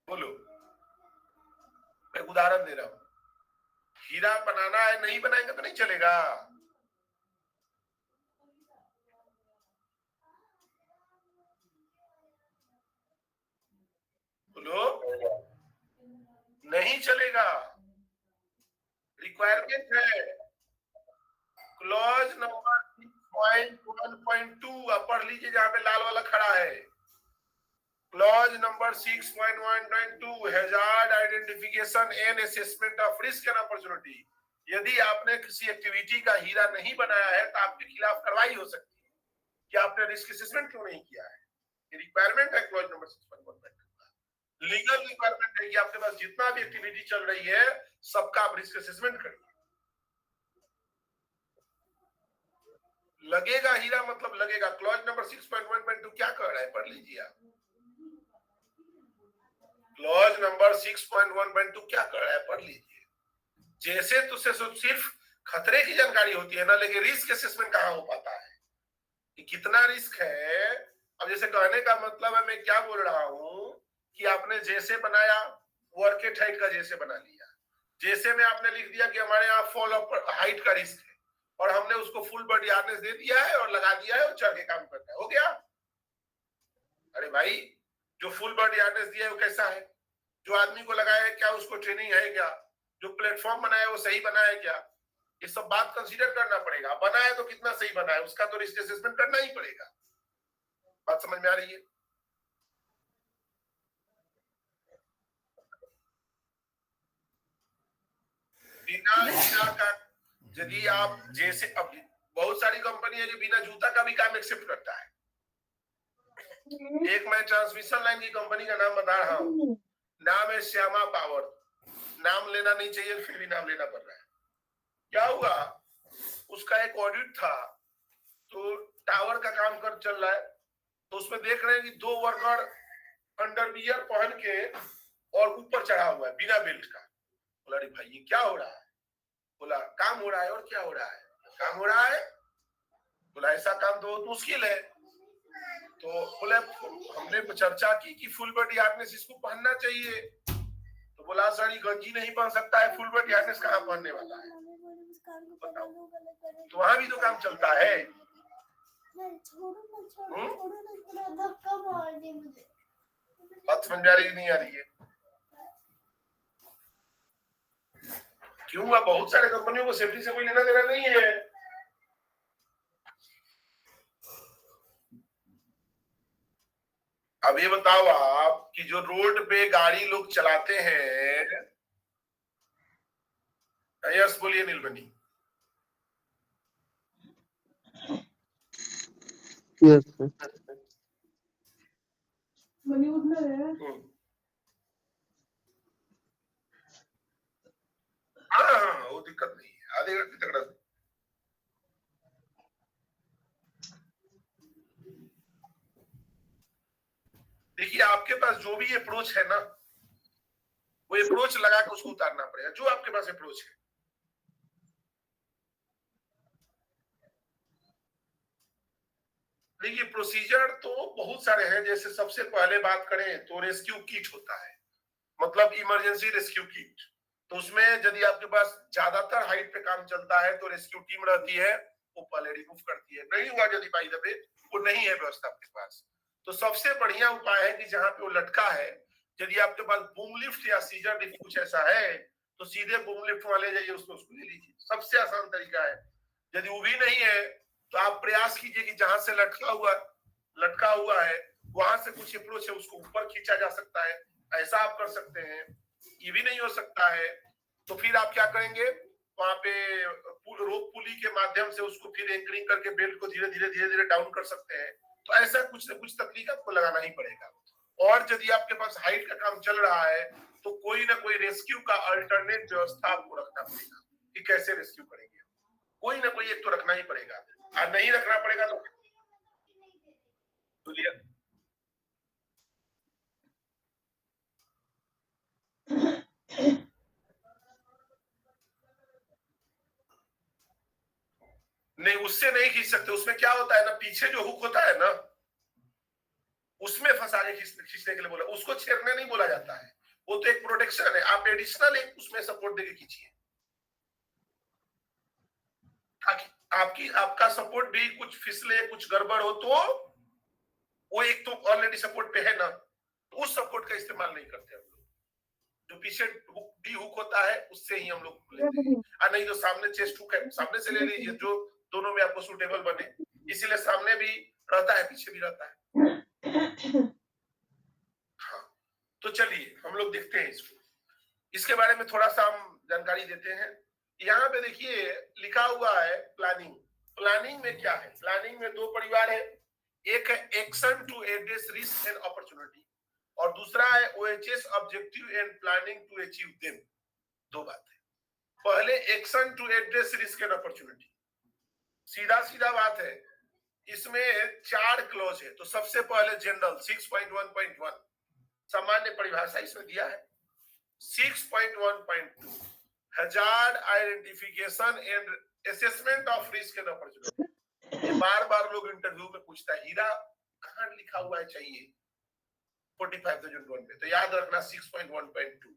बोलो। मैं उदाहरण दे रहा हूं, हीरा बनाना है, नहीं बनाएंगे तो नहीं चलेगा। बोलो, नहीं चलेगा। रिक्वायरमेंट है क्लॉज नंबर 6.1.2, आप पढ़ लीजिए जहां पे लाल वाला खड़ा है। Clause number 6.1.2 hazard identification and assessment of risk and opportunity. यदि आपने किसी एक्टिविटी का हीरा नहीं बनाया है तो आपके खिलाफ कार्रवाई हो सकती है कि आपने रिस्क असेसमेंट क्यों नहीं किया है। ये रिक्वायरमेंट है क्लॉज नंबर 6.1.2 का। लीगल रिक्वायरमेंट है कि आपके पास जितना भी एक्टिविटी चल रही है सबका आप रिस्क असेसमेंट करिए। लगेगा हीरा मतलब लगेगा। क्लॉज नंबर 6.1.2 क्या कह रहा है, पढ़ लीजिए आप। क्लॉज नंबर 6.1.2 क्या कर रहा है, पढ़ लीजिए। जैसे तुझसे सिर्फ खतरे की जानकारी होती है ना, लेकिन रिस्क असेसमेंट कहाँ हो पाता है कि कितना रिस्क है। अब जैसे कहने का मतलब है, मैं क्या बोल रहा हूं कि आपने जैसे बनाया, वर्केट हाइट का जैसे बना लिया, जैसे में आपने लिख दिया कि हमारे यहाँ फॉल ऑफ हाइट का रिस्क है, और हमने उसको फुल बॉडी हार्नेस दे दिया है और लगा दिया है और चढ़ के काम करता है, हो गया। अरे भाई, जो फुल बॉडी हार्नेस दिया है वो कैसा है, जो आदमी को लगाया है क्या उसको ट्रेनिंग है क्या, जो प्लेटफॉर्म बनाया वो सही बना है क्या, ये सब बात कंसीडर करना पड़ेगा। बना है तो कितना सही बना है उसका तो रिस्क असेसमेंट करना ही पड़ेगा। बात समझ में आ रही है। बिना हीरा का, यदि आप जैसे, अब बहुत सारी कंपनी है जो बिना जूता का भी काम एक्सेप्ट करता है। एक मैं ट्रांसमिशन लाइन की कंपनी का नाम बता रहा हूं, नाम है श्यामा पावर। नाम लेना नहीं चाहिए फिर भी नाम लेना पड़ रहा है। क्या हुआ, उसका एक ऑडिट था, तो टावर का काम कर चल रहा है, तो उसमें देख रहे हैं कि 2 वर्कर अंडरवियर पहन के और ऊपर चढ़ा हुआ है बिना बेल्ट का। बोला अरे भाई ये क्या हो रहा है, बोला काम हो रहा है। और क्या हो रहा है, काम हो रहा है। बोला ऐसा काम तो बहुत मुश्किल है। तो बोले हमने चर्चा की कि फुल बॉडी हार्नेस इसको पहनना चाहिए। तो बोला सर ये गंजी नहीं पहन सकता है, फुल बॉडी हार्नेस कहाँ पहनने वाला है, बताओ। तो वहां भी तो काम चलता है। बात समझ आ रही नहीं आ रही है, क्यों हुआ, बहुत सारे कंपनियों को सेफ्टी से कोई लेना देना नहीं है। अब ये बताओ आप कि जो रोड पे गाड़ी लोग चलाते हैं, यस बोलिए नीलमणि। Yes sir. हाँ वो दिक्कत नहीं है, आधे घंटे तक रख। देखिए आपके पास जो भी अप्रोच है ना, वो अप्रोच लगा के उसको उतारना पड़ेगा, जो आपके पास अप्रोच है। देखिए प्रोसीजर तो बहुत सारे हैं। जैसे सबसे पहले बात करें तो रेस्क्यू किट होता है, मतलब इमरजेंसी रेस्क्यू किट। तो उसमें यदि आपके पास ज्यादातर हाइट पे काम चलता है तो रेस्क्यू टीम रहती है, वो पहले रिमूव करती है। नहीं हुआ यदि बाई द वे वो नहीं है व्यवस्था आपके पास, तो सबसे बढ़िया उपाय है कि जहां पे वो लटका है, यदि आपके पास बूम लिफ्ट या सीजर लिफ्ट कुछ ऐसा है तो सीधे बूम लिफ्ट वहां ले जाइए, उसको ले लीजिए। सबसे आसान तरीका है। यदि वो भी नहीं है तो आप प्रयास कीजिए कि जहां से लटका हुआ है वहां से कुछ अप्रोच है उसको ऊपर खींचा जा सकता है, ऐसा आप कर सकते हैं। ये भी नहीं हो सकता है तो फिर आप क्या करेंगे, वहां पे रोप पुली के माध्यम से उसको फिर एंकरिंग करके बेल्ट को धीरे धीरे डाउन कर सकते हैं। तो ऐसा कुछ ना कुछ तकनीक आपको लगाना ही पड़ेगा। और यदि आपके पास हाइट का काम चल रहा है तो कोई ना कोई रेस्क्यू का अल्टरनेट व्यवस्था आपको रखना पड़ेगा कि कैसे रेस्क्यू करेंगे। कोई ना कोई एक तो रखना ही पड़ेगा, और नहीं रखना पड़ेगा तो नहीं, उससे नहीं खींच सकते। उसमें क्या होता है ना, पीछे जो हुक होता है ना, उसमें फंसा के खींचने के लिए बोला, उसको छेड़ने नहीं बोला जाता है। वो तो एक प्रोटेक्शन है, आप एडिशनल एक उसमें सपोर्ट देके कीजिए ताकि आपका सपोर्ट भी कुछ फिसले कुछ गड़बड़ हो तो वो एक तो ऑलरेडी सपोर्ट पे है ना, तो उस सपोर्ट का इस्तेमाल नहीं करते हम लोग। जो पीछे डी हुक होता है उससे ही हम लोग लेते हैं, और नहीं तो सामने चेस्ट हुक है, सामने से ले लीजिए जो दोनों में आपको सूटेबल बने, इसीलिए सामने भी रहता है पीछे भी रहता है। हाँ, तो चलिए हम लोग देखते हैं इसको, इसके बारे में थोड़ा सा हम जानकारी देते हैं। यहाँ पे देखिए लिखा हुआ है प्लानिंग। प्लानिंग में क्या है? प्लानिंग में दो परिवार है, एक है action to address risk and opportunity और दूसरा है OHS objective and planning to achieve them. दो बात है। पहले action to address risk and opportunity, सीधा सीधा बात है, इसमें 4 क्लॉज है। तो सबसे पहले जनरल 6.1.1 सामान्य परिभाषा इसमें दिया है। 6.1.2 hazard identification and assessment of risk and opportunity. ये बार बार लोग इंटरव्यू में पूछता है, हीरा कहाँ लिखा हुआ है चाहिए 45,001 पे, तो याद रखना 6.1.2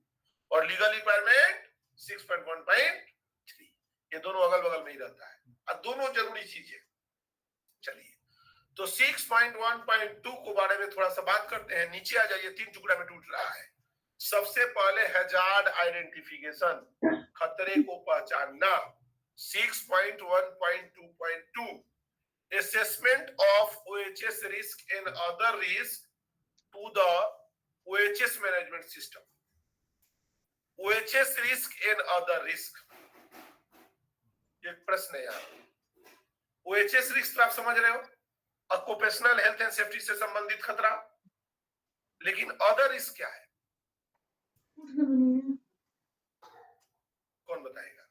और लीगल रिक्वायरमेंट 6.1.3, ये दोनों अगल बगल में ही रहता है और दोनों जरूरी चीजें। चलिए तो 6.1.2 को बारे में थोड़ा सा बात करते हैं। नीचे आ जाइए, 3 टुकड़ा में टूट रहा है। सबसे पहले हैजार्ड आइडेंटिफिकेशन, खतरे को पहचानना। 6.1.2.2 assessment of OHS risk and other risk to the OHS management system. OHS risk and other risk, एक प्रश्न है यहाँ। OHS रिस्क तो आप समझ रहे हो, ऑक्यूपेशनल हेल्थ एंड सेफ्टी से संबंधित खतरा, लेकिन अदर रिस्क क्या है? कौन बताएगा?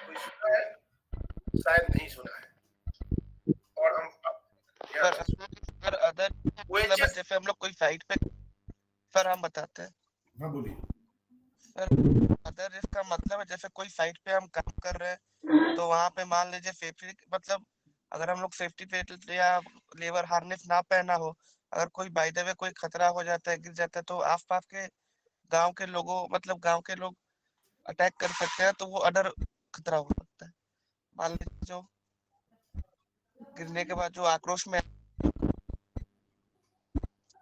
कोई सुना है? शायद नहीं सुना है। और हम सर अदर जैसे हम लोग कोई साइट पे, सर हम बताते हैं। हाँ बोलिए सर। अदर रिस्क का मतलब है जैसे कोई साइट पे हम काम कर रहे हैं तो वहां पे मान लीजिए सेफ्टी, मतलब अगर हम लोग सेफ्टी बेल्ट या लेबर हार्नेस ना पहना हो, अगर कोई बाय द वे कोई खतरा हो जाता है, गिर जाता है, तो आसपास के गांव के लोगों, मतलब गांव के लोग अटैक कर सकते हैं, तो वो अदर खतरा हो सकता है। मान लीजिए जो गिरने के बाद जो आक्रोश में।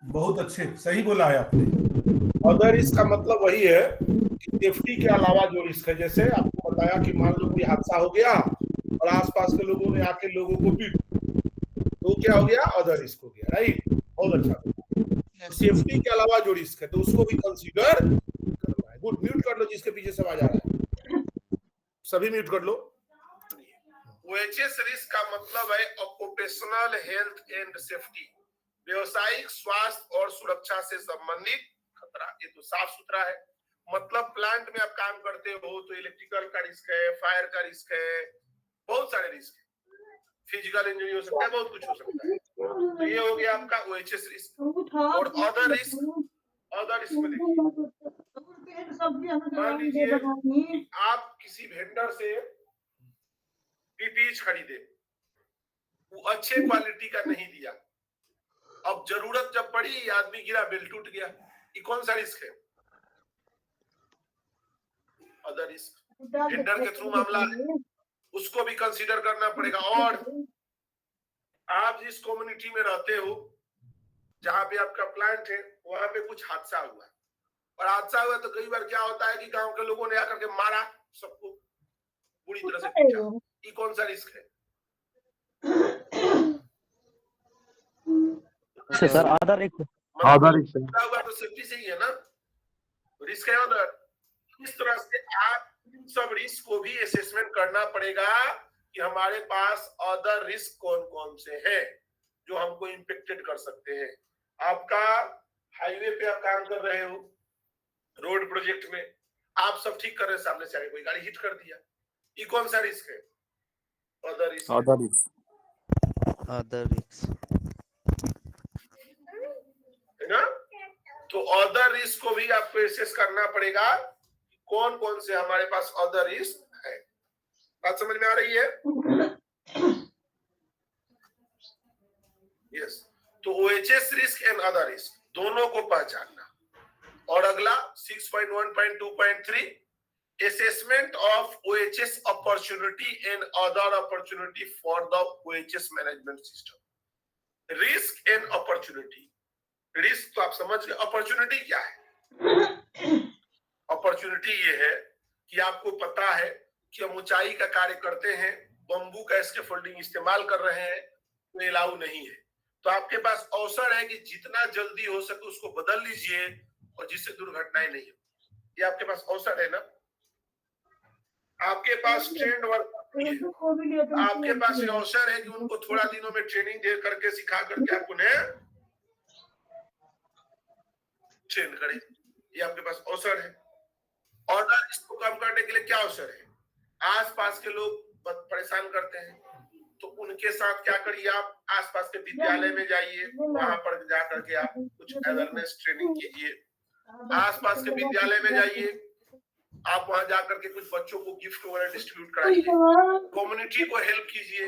बहुत अच्छे, सही बोला है आपने। अदर इसका मतलब वही है कि सेफ्टी के अलावा जो रिस्क है, जैसे आपको बताया कि मान लो कोई हादसा हो गया और आसपास के लोगों ने आके लोगों को पीट, तो क्या हो गया? अदर रिस्क हो गया, राइट? बहुत अच्छा। तो सेफ्टी के अलावा जो रिस्क है तो उसको भी कंसीडर करना है। गुड, म्यूट कर लो जिसके पीछे से आवाज आ रहा है, सभी म्यूट कर लो। ओएचएस रिस्क का मतलब है ऑक्यूपेशनल हेल्थ एंड सेफ्टी, व्यवसायिक स्वास्थ्य और सुरक्षा से संबंधित खतरा। ये तो साफ सुथरा है, मतलब प्लांट में आप काम करते हो तो इलेक्ट्रिकल का रिस्क है, फायर का रिस्क है, बहुत सारे रिस्क है, फिजिकल इंजरी हो सकता है, बहुत कुछ हो सकता है। तो ये हो गया आपका ओएचएस रिस्क। और अदर रिस्क, अदर रिस्क में देखिए, मान लीजिए आप किसी वेंडर से पीपीई खरीदे, वो अच्छे क्वालिटी का नहीं दिया, अब जरूरत जब पड़ी आदमी गिरा, बिल टूट गया, ये कौन सा रिस्क है? Other risk. वेंडर के थ्रू मामला है, उसको भी कंसीडर करना पड़ेगा। और आप जिस कम्युनिटी में रहते हो, जहां पे आपका प्लांट है, वहां पे कुछ हादसा हुआ, और हादसा हुआ तो कई बार क्या होता है कि गांव के लोगों ने आकर के मारा, सबको बुरी तरह से पीटा, ये कौन सा रिस्क है? सर अदर रिस्क, हुआ तो सेफ्टी से ही है ना, रिस्क है अदर। इस तरह से आप सब रिस्क को भी असेसमेंट करना पड़ेगा कि हमारे पास अदर रिस्क कौन कौन से हैं जो हमको इंपेक्टेड कर सकते हैं। आपका हाईवे पे आप काम कर रहे हो, रोड प्रोजेक्ट में आप सब ठीक कर रहे हैं, सामने से आगे कोई गाड़ी हिट कर दिया, ये कौन सा रिस्क है? Other risk. Other risk, other risk है ना? तो अदर रिस्क को भी आपको एसेस करना पड़ेगा, कौन कौन से हमारे पास अदर रिस्क है। बात समझ में आ रही है? यस। तो OHS risk and other risk दोनों को पहचानना। और अगला 6.1.2.3 assessment of OHS opportunity and other opportunity for the OHS management system. Risk and opportunity. Risk तो आप समझ गए, अपॉर्चुनिटी क्या है? अपॉर्चुनिटी ये है कि आपको पता है कि हम ऊंचाई का कार्य करते हैं, बम्बू का स्कैफोल्डिंग इस्तेमाल कर रहे हैं, तो अलाउ नहीं है। तो आपके पास अवसर है कि जितना जल्दी हो सके उसको बदल लीजिए और जिससे दुर्घटनाएं नहीं हो। ये आपके पास अवसर है ना। आपके पास ट्रेंड वर्क, आपके पास ये अवसर है कि उनको थोड़ा दिनों में ट्रेनिंग दे करके सिखा करके आप उन्हें ट्रेन करें। ये आपके पास अवसर है। और इसको कम करने के लिए क्या अवसर है? आसपास के लोग परेशान करते हैं, तो उनके साथ क्या करिए, आप आसपास के विद्यालय में जाइए, वहां पर जाकर के आप कुछ अवेयरनेस ट्रेनिंग कीजिए। आसपास के विद्यालय में जाइए, आप वहां जाकर के कुछ बच्चों को गिफ्ट वगैरह डिस्ट्रीब्यूट कराइए, कम्युनिटी को हेल्प कीजिए,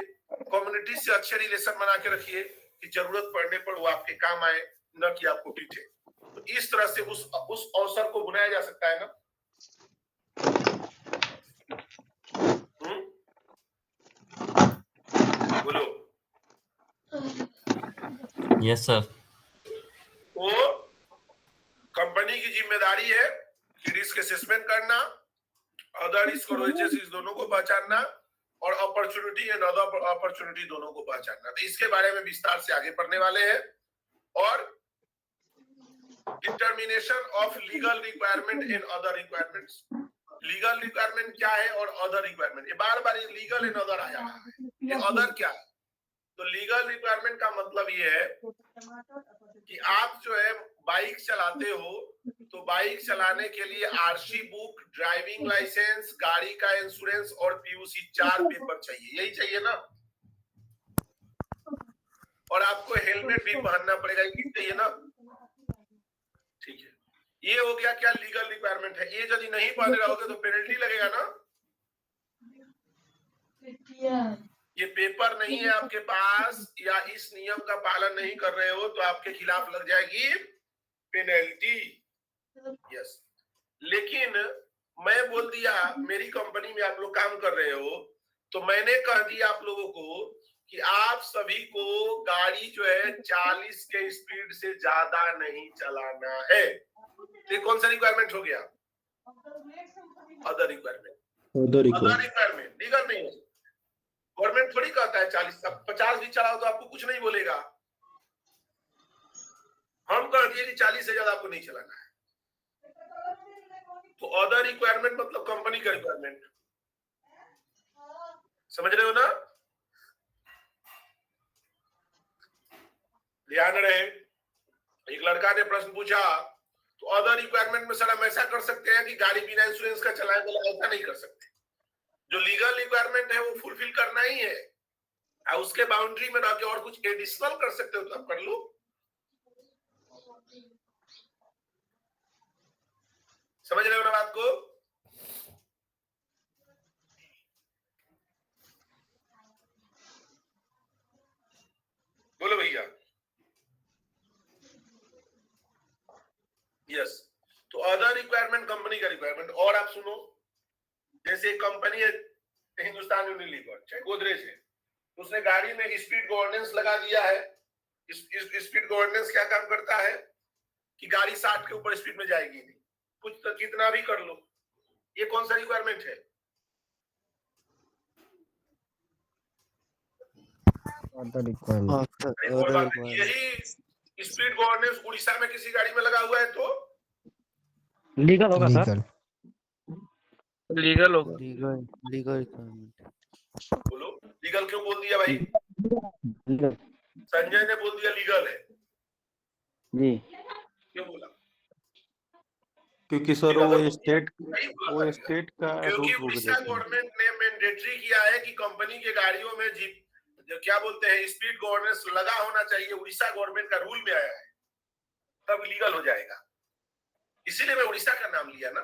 कम्युनिटी से अच्छे रिलेशन बना के रखिए कि जरूरत पड़ने पर वो आपके काम आए, न कि आपको पीछे। तो इस तरह से उस अवसर को बनाया जा सकता है ना। बोलो। Yes sir. तो कंपनी की जिम्मेदारी है कि रिस्क असेसमेंट करना, अदर रिस्क और OHS दोनों को पहचानना और अपॉर्चुनिटी एंड अदर अपॉर्चुनिटी दोनों को पहचानना। तो इसके बारे में विस्तार से आगे पढ़ने वाले हैं। और determination of legal requirement and other requirements. Legal requirement क्या है और अदर रिक्वायरमेंट, ये बार बार लीगल एंड अदर आ जा रहा है। ये अदर क्या है? तो लीगल रिक्वायरमेंट का मतलब ये है कि आप जो है बाइक चलाते हो, तो बाइक चलाने के लिए आरसी बुक, ड्राइविंग लाइसेंस, गाड़ी का इंश्योरेंस और PUC 4 पेपर चाहिए। यही चाहिए ना। और आपको हेलमेट भी पहनना पड़ेगा, ये चाहिए ना। ठीक है, ये हो गया क्या लीगल रिक्वायरमेंट है। ये यदि नहीं पहन रहोगे तो पेनल्टी लगेगा ना। ये पेपर नहीं है आपके पास या इस नियम का पालन नहीं कर रहे हो तो आपके खिलाफ लग जाएगी पेनल्टी। यस, लेकिन मैं बोल दिया मेरी कंपनी में आप लोग काम कर रहे हो, तो मैंने कह दिया आप लोगों को कि आप सभी को गाड़ी जो है 40 के स्पीड से ज्यादा नहीं चलाना है। तो ये कौन सा रिक्वायरमेंट हो गया? Other requirement. Other requirement legal नहीं है। गवर्नमेंट थोड़ी कहता है 40, 50 भी चलाओ तो आपको कुछ नहीं बोलेगा। हम कह दिए कि 40 से ज्यादा आपको नहीं चलाना है। तो अदर रिक्वायरमेंट मतलब कंपनी का रिक्वायरमेंट, समझ रहे हो ना। ध्यान रहे। एक लड़का ने प्रश्न पूछा, तो अदर रिक्वायरमेंट में सर हम ऐसा कर सकते हैं कि गाड़ी बिना इंश्योरेंस का चलाए, बोला ऐसा नहीं कर सकते। जो लीगल रिक्वायरमेंट है वो फुलफिल करना ही है, और उसके बाउंड्री में रह के और कुछ एडिशनल कर सकते हो तो आप कर लो। समझ रहे हो ना बात को। बोलो भैया। यस, तो अदर रिक्वायरमेंट कंपनी का रिक्वायरमेंट। और आप सुनो, जैसे कंपनी है हिंदुस्तान यूनिलीवर चाहे गोदरेज है, उसने गाड़ी में स्पीड गवर्नेंस लगा दिया है। स्पीड गवर्नेंस क्या काम करता है कि गाड़ी 60 के ऊपर स्पीड में जाएगी नहीं, कुछ तो कितना भी कर लो। ये कौन सा रिक्वायरमेंट है? यही स्पीड गवर्नेंस उड़ीसा में किसी गाड़ी में लगा हुआ है तो लीगल होगा सर। लीगल होगा। लीगल बोलो, लीगल क्यों बोल दिया भाई? संजय ने बोल दिया लीगल है जी। क्यों बोला? क्योंकि सर वो स्टेट का क्योंकि उड़ीसा गवर्नमेंट ने मैंडेटरी किया है कि कंपनी के गाड़ियों में जीप क्या बोलते हैं स्पीड गवर्नेंस लगा होना चाहिए। उड़ीसा गवर्नमेंट का रूल में आया है, तब लीगल हो जाएगा। इसीलिए मैं उड़ीसा का नाम लिया ना।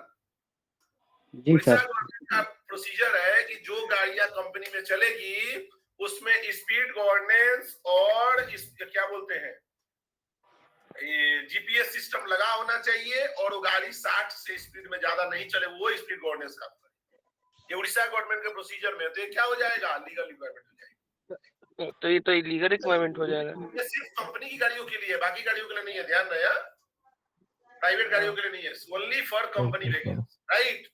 उड़ीसा गवर्नमेंट का प्रोसीजर है कि जो गाड़ियां कंपनी में चलेगी उसमें स्पीड गवर्नेंस और क्या बोलते हैं जीपीएस सिस्टम लगा होना चाहिए और वो गाड़ी 60 से स्पीड में ज्यादा नहीं चले, वो स्पीड गवर्नेंस काम करे। ये उड़ीसा गवर्नमेंट के प्रोसीजर में, तो ये क्या हो जाएगा, लीगल रिक्वायरमेंट हो जाएगी। तो ये तो इलीगल रिक्वायरमेंट हो जाएगा। ये सिर्फ कंपनी की गाड़ियों के लिए है, बाकी गाड़ियों के लिए नहीं है, ध्यान रहे, प्राइवेट गाड़ियों के लिए नहीं है, only for company vehicles, right.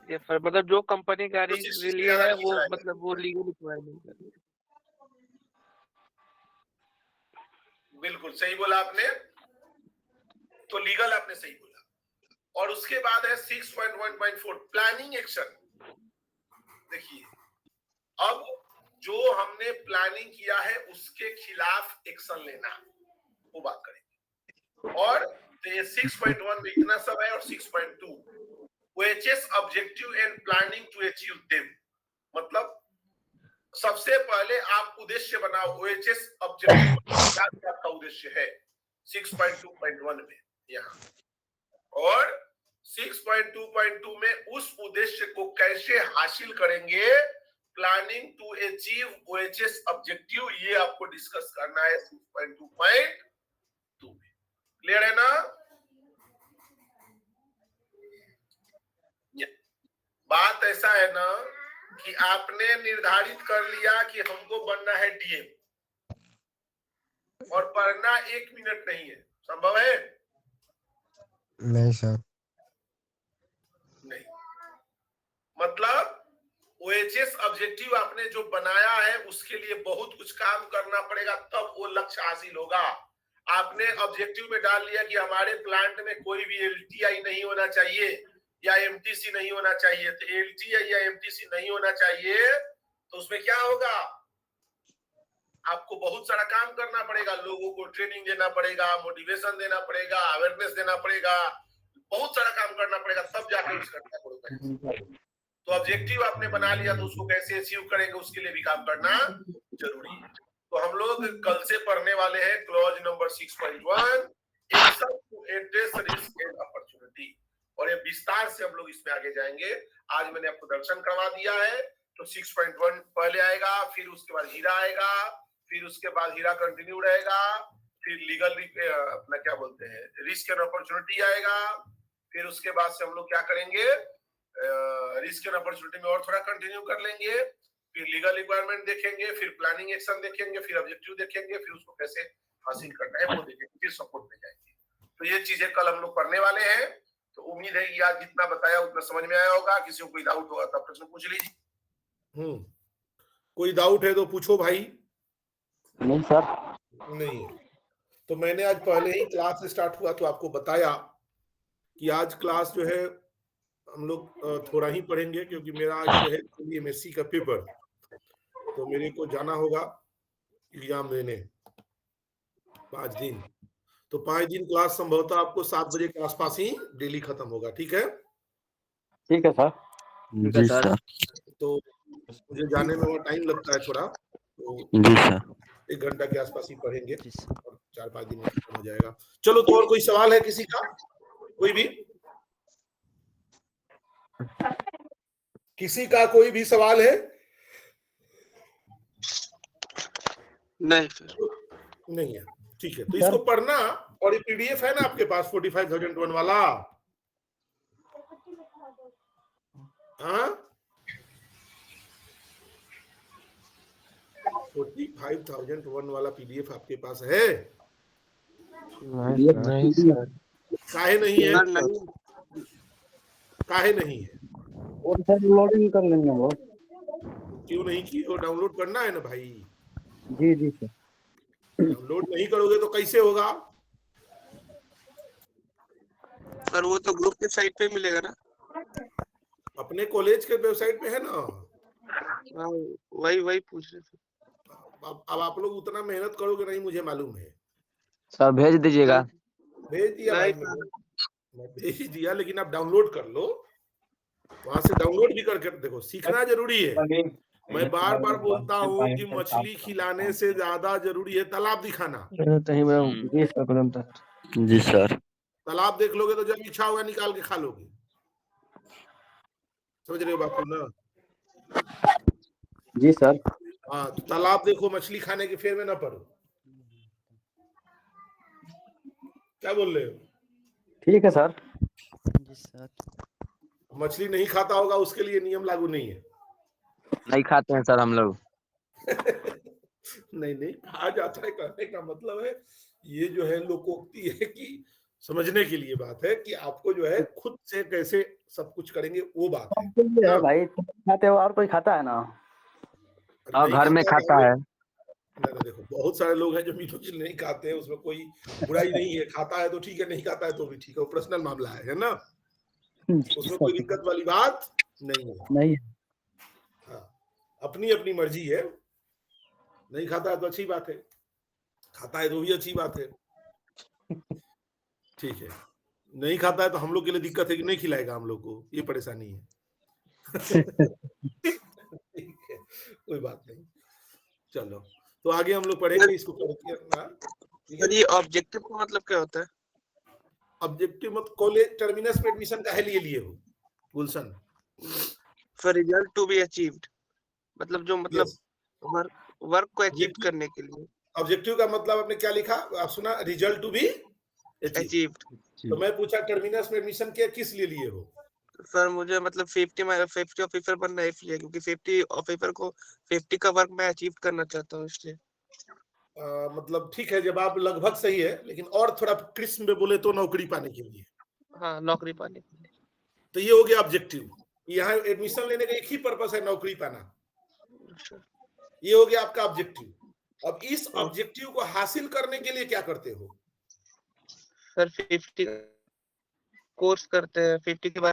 ये मतलब जो कंपनी गाड़ी तो 60 के से लिए ज्यादा है नहीं वो चलाएगा। मतलब वो लीगल रिक्वायरमेंट है। बिल्कुल सही बोला आपने, तो लीगल आपने सही बोला। और उसके बाद है 6.1.4 प्लानिंग एक्शन। देखिए, अब जो हमने प्लानिंग किया है उसके खिलाफ एक्शन लेना, वो बात करेंगे। और तो ये 6.1 में इतना सब है, और 6.2 OHS objective and planning to achieve them, मतलब सबसे पहले आप उद्देश्य बनाओ, OHS ऑब्जेक्टिव क्या आपका उद्देश्य है 6.2.1 में यहाँ, और 6.2.2 में उस उद्देश्य को कैसे हासिल करेंगे, planning to achieve OHS objective, ये आपको डिस्कस करना है 6.2.2 में। क्लियर है ना? बात ऐसा है ना कि आपने निर्धारित कर लिया कि हमको बनना है डीएम, और पढ़ना 1 मिनट नहीं है, संभव है? नहीं सर। नहीं, मतलब OHS ऑब्जेक्टिव आपने जो बनाया है उसके लिए बहुत कुछ काम करना पड़ेगा, तब वो लक्ष्य हासिल होगा। आपने ऑब्जेक्टिव में डाल लिया कि हमारे प्लांट में कोई भी LTI नहीं होना चाहिए या MTC नहीं होना चाहिए, तो LTI या MTC नहीं होना चाहिए, तो उसमें क्या होगा, आपको बहुत सारा काम करना पड़ेगा, लोगों को ट्रेनिंग देना पड़ेगा, मोटिवेशन देना पड़ेगा, अवेयरनेस देना पड़ेगा, बहुत सारा काम करना पड़ेगा, तब जाकर उसका होगा। तो ऑब्जेक्टिव आपने बना लिया, तो उसको कैसे अचीव करेंगे उसके लिए भी काम करना जरूरी है। तो हम लोग कल से पढ़ने वाले हैं clause number 6.1, action to address risk and opportunity, और ये विस्तार से हम लोग इसमें आगे जाएंगे। आज मैंने आपको दर्शन करवा दिया है, तो 6.1 पहले आएगा, फिर उसके बाद हीरा आएगा, फिर उसके बाद हीरा कंटिन्यू रहेगा, फिर लीगल अपना क्या बोलते हैं रिस्क एंड अपॉर्चुनिटी आएगा, फिर उसके बाद से हम लोग क्या करेंगे, रिस्क एंड अपॉर्चुनिटी में और थोड़ा कंटिन्यू कर लेंगे, फिर लीगल रिक्वायरमेंट देखेंगे, फिर प्लानिंग एक्शन देखेंगे, फिर ऑब्जेक्टिव देखेंगे, फिर उसको कैसे हासिल करना है वो देखेंगे, फिर सपोर्ट में जाएंगे। तो ये चीजें कल हम लोग पढ़ने वाले हैं। तो उम्मीद है कि आज जितना बताया उतना समझ में आया होगा। किसी को कोई डाउट होगा तो प्रश्न पूछ लीजिए। कोई डाउट है तो पूछो भाई। नहीं सर। नहीं, तो मैंने आज पहले ही क्लास स्टार्ट हुआ तो आपको बताया कि आज क्लास जो है हम लोग थोड़ा ही पढ़ेंगे, क्योंकि मेरा आज जो है MSc का पेपर, तो मेरे को जाना होगा एग्जाम देने 5 दिन। तो 5 दिन क्लास संभवतः आपको 7 बजे के आसपास ही डेली खत्म होगा, ठीक है? ठीक है सर। जी सर। तो मुझे जाने में वहाँ टाइम लगता है थोड़ा, तो जी सर। 1 घंटा के आसपास ही पढ़ेंगे और 4-5 दिन में खत्म हो जाएगा। चलो, तो और कोई सवाल है किसी का? कोई भी? किसी का कोई भी सवाल है? नहीं सर। नहीं है, ठीक है। तो इसको पढ़ना, और ये PDF है ना आपके पास 45,001 वाला? हाँ, 45,001 वाला PDF आपके पास है? नहीं सर। काहे नहीं है? नहीं, काहे नहीं है? वो सर लॉगिन कर लेंगे वो। क्यों नहीं की? वो डाउनलोड करना है ना भाई। जी जी सर। डाउनलोड नहीं करोगे तो कैसे होगा? सर वो तो ग्रुप के साइट पे मिलेगा ना। अपने कॉलेज के वेबसाइट पे है ना। हाँ, वही पूछ रहे थे। अब आप लोग उतना मेहनत करोगे नहीं, मुझे मालूम है। सर भेज दीजिएगा। भेज दिया भाई, मैं भेज दिया, लेकिन आप डाउनलोड कर लो, वहां से डाउनलोड भी करके देखो। सीखना जरूरी है। मैं बार बार बोलता हूँ कि मछली खिलाने से ज्यादा जरूरी है तालाब दिखाना। जी सर। तालाब देख लोगे तो जब इच्छा होगा निकाल के खा लोगे। समझ रहे हो बापू ना? जी सर। हाँ, तो तालाब देखो, मछली खाने के फेर में ना पड़ो। क्या बोल रहे हो? ठीक है सर। जी सर। मछली नहीं खाता होगा उसके लिए नियम लागू नहीं है। नहीं खाते हैं सर हम लोग। नहीं नहीं, कहा जाता है, कहने का मतलब है ये जो है लोकोक्ति है कि समझने के लिए बात है कि आपको जो है खुद से कैसे सब कुछ करेंगे वो बात है सबके लिए है ना? भाई, तुम खाते हो और कोई खाता है ना। और नहीं घर में खाता खाता है। ना, देखो बहुत सारे लोग हैं जो मीट मछली नहीं खाते हैं, उसमें कोई बुराई नहीं है। खाता है तो ठीक है, नहीं खाता है तो भी ठीक है, वो पर्सनल मामला है ना? उसमें कोई दिक्कत वाली बात नहीं है। नहीं। हाँ, अपनी अपनी मर्जी है। नहीं खाता है तो अच्छी बात है, खाता है तो भी अच्छी बात है। ठीक है, नहीं खाता है तो हम लोग के लिए दिक्कत है कि नहीं खिलाएगा हम लोग को, ये परेशानी है। ठीक है, कोई बात नहीं। चलो, तो आगे हम लोग पढ़ेंगे इसको पढ़ के। सर ये ऑब्जेक्टिव का मतलब क्या होता है? ऑब्जेक्टिव मत कॉलेज टर्मिनस पे एडमिशन काहे लिए हो Gulshan? For result to be achieved, मतलब जो मतलब Yes. वर्क को अचीव Objective- करने के लिए। ऑब्जेक्टिव का मतलब आपने क्या लिखा? आप सुना result to be achieve. Achieved. तो मैं पूछा टर्मिनस में एडमिशन क्या किस लिए लिए हो? सर मुझे मतलब 50 ऑफिसर बनना है इसलिए, क्योंकि 50 ऑफिसर को 50 का वर्क मैं अचीव करना चाहता हूँ इसलिए। मतलब ठीक है, जब आप लगभग सही है, लेकिन और थोड़ा कृष्ण में बोले तो नौकरी पाने के लिए। हाँ, नौकरी पाने के लिए। तो ये हो गया ऑब्जेक्टिव। यहाँ एडमिशन लेने का एक ही पर्पस है, नौकरी पाना। ये हो गया आपका ऑब्जेक्टिव। अब इस ऑब्जेक्टिव को हासिल करने के लिए क्या करते हो? सर 50 कोर्स करते हैं, 50 के बाद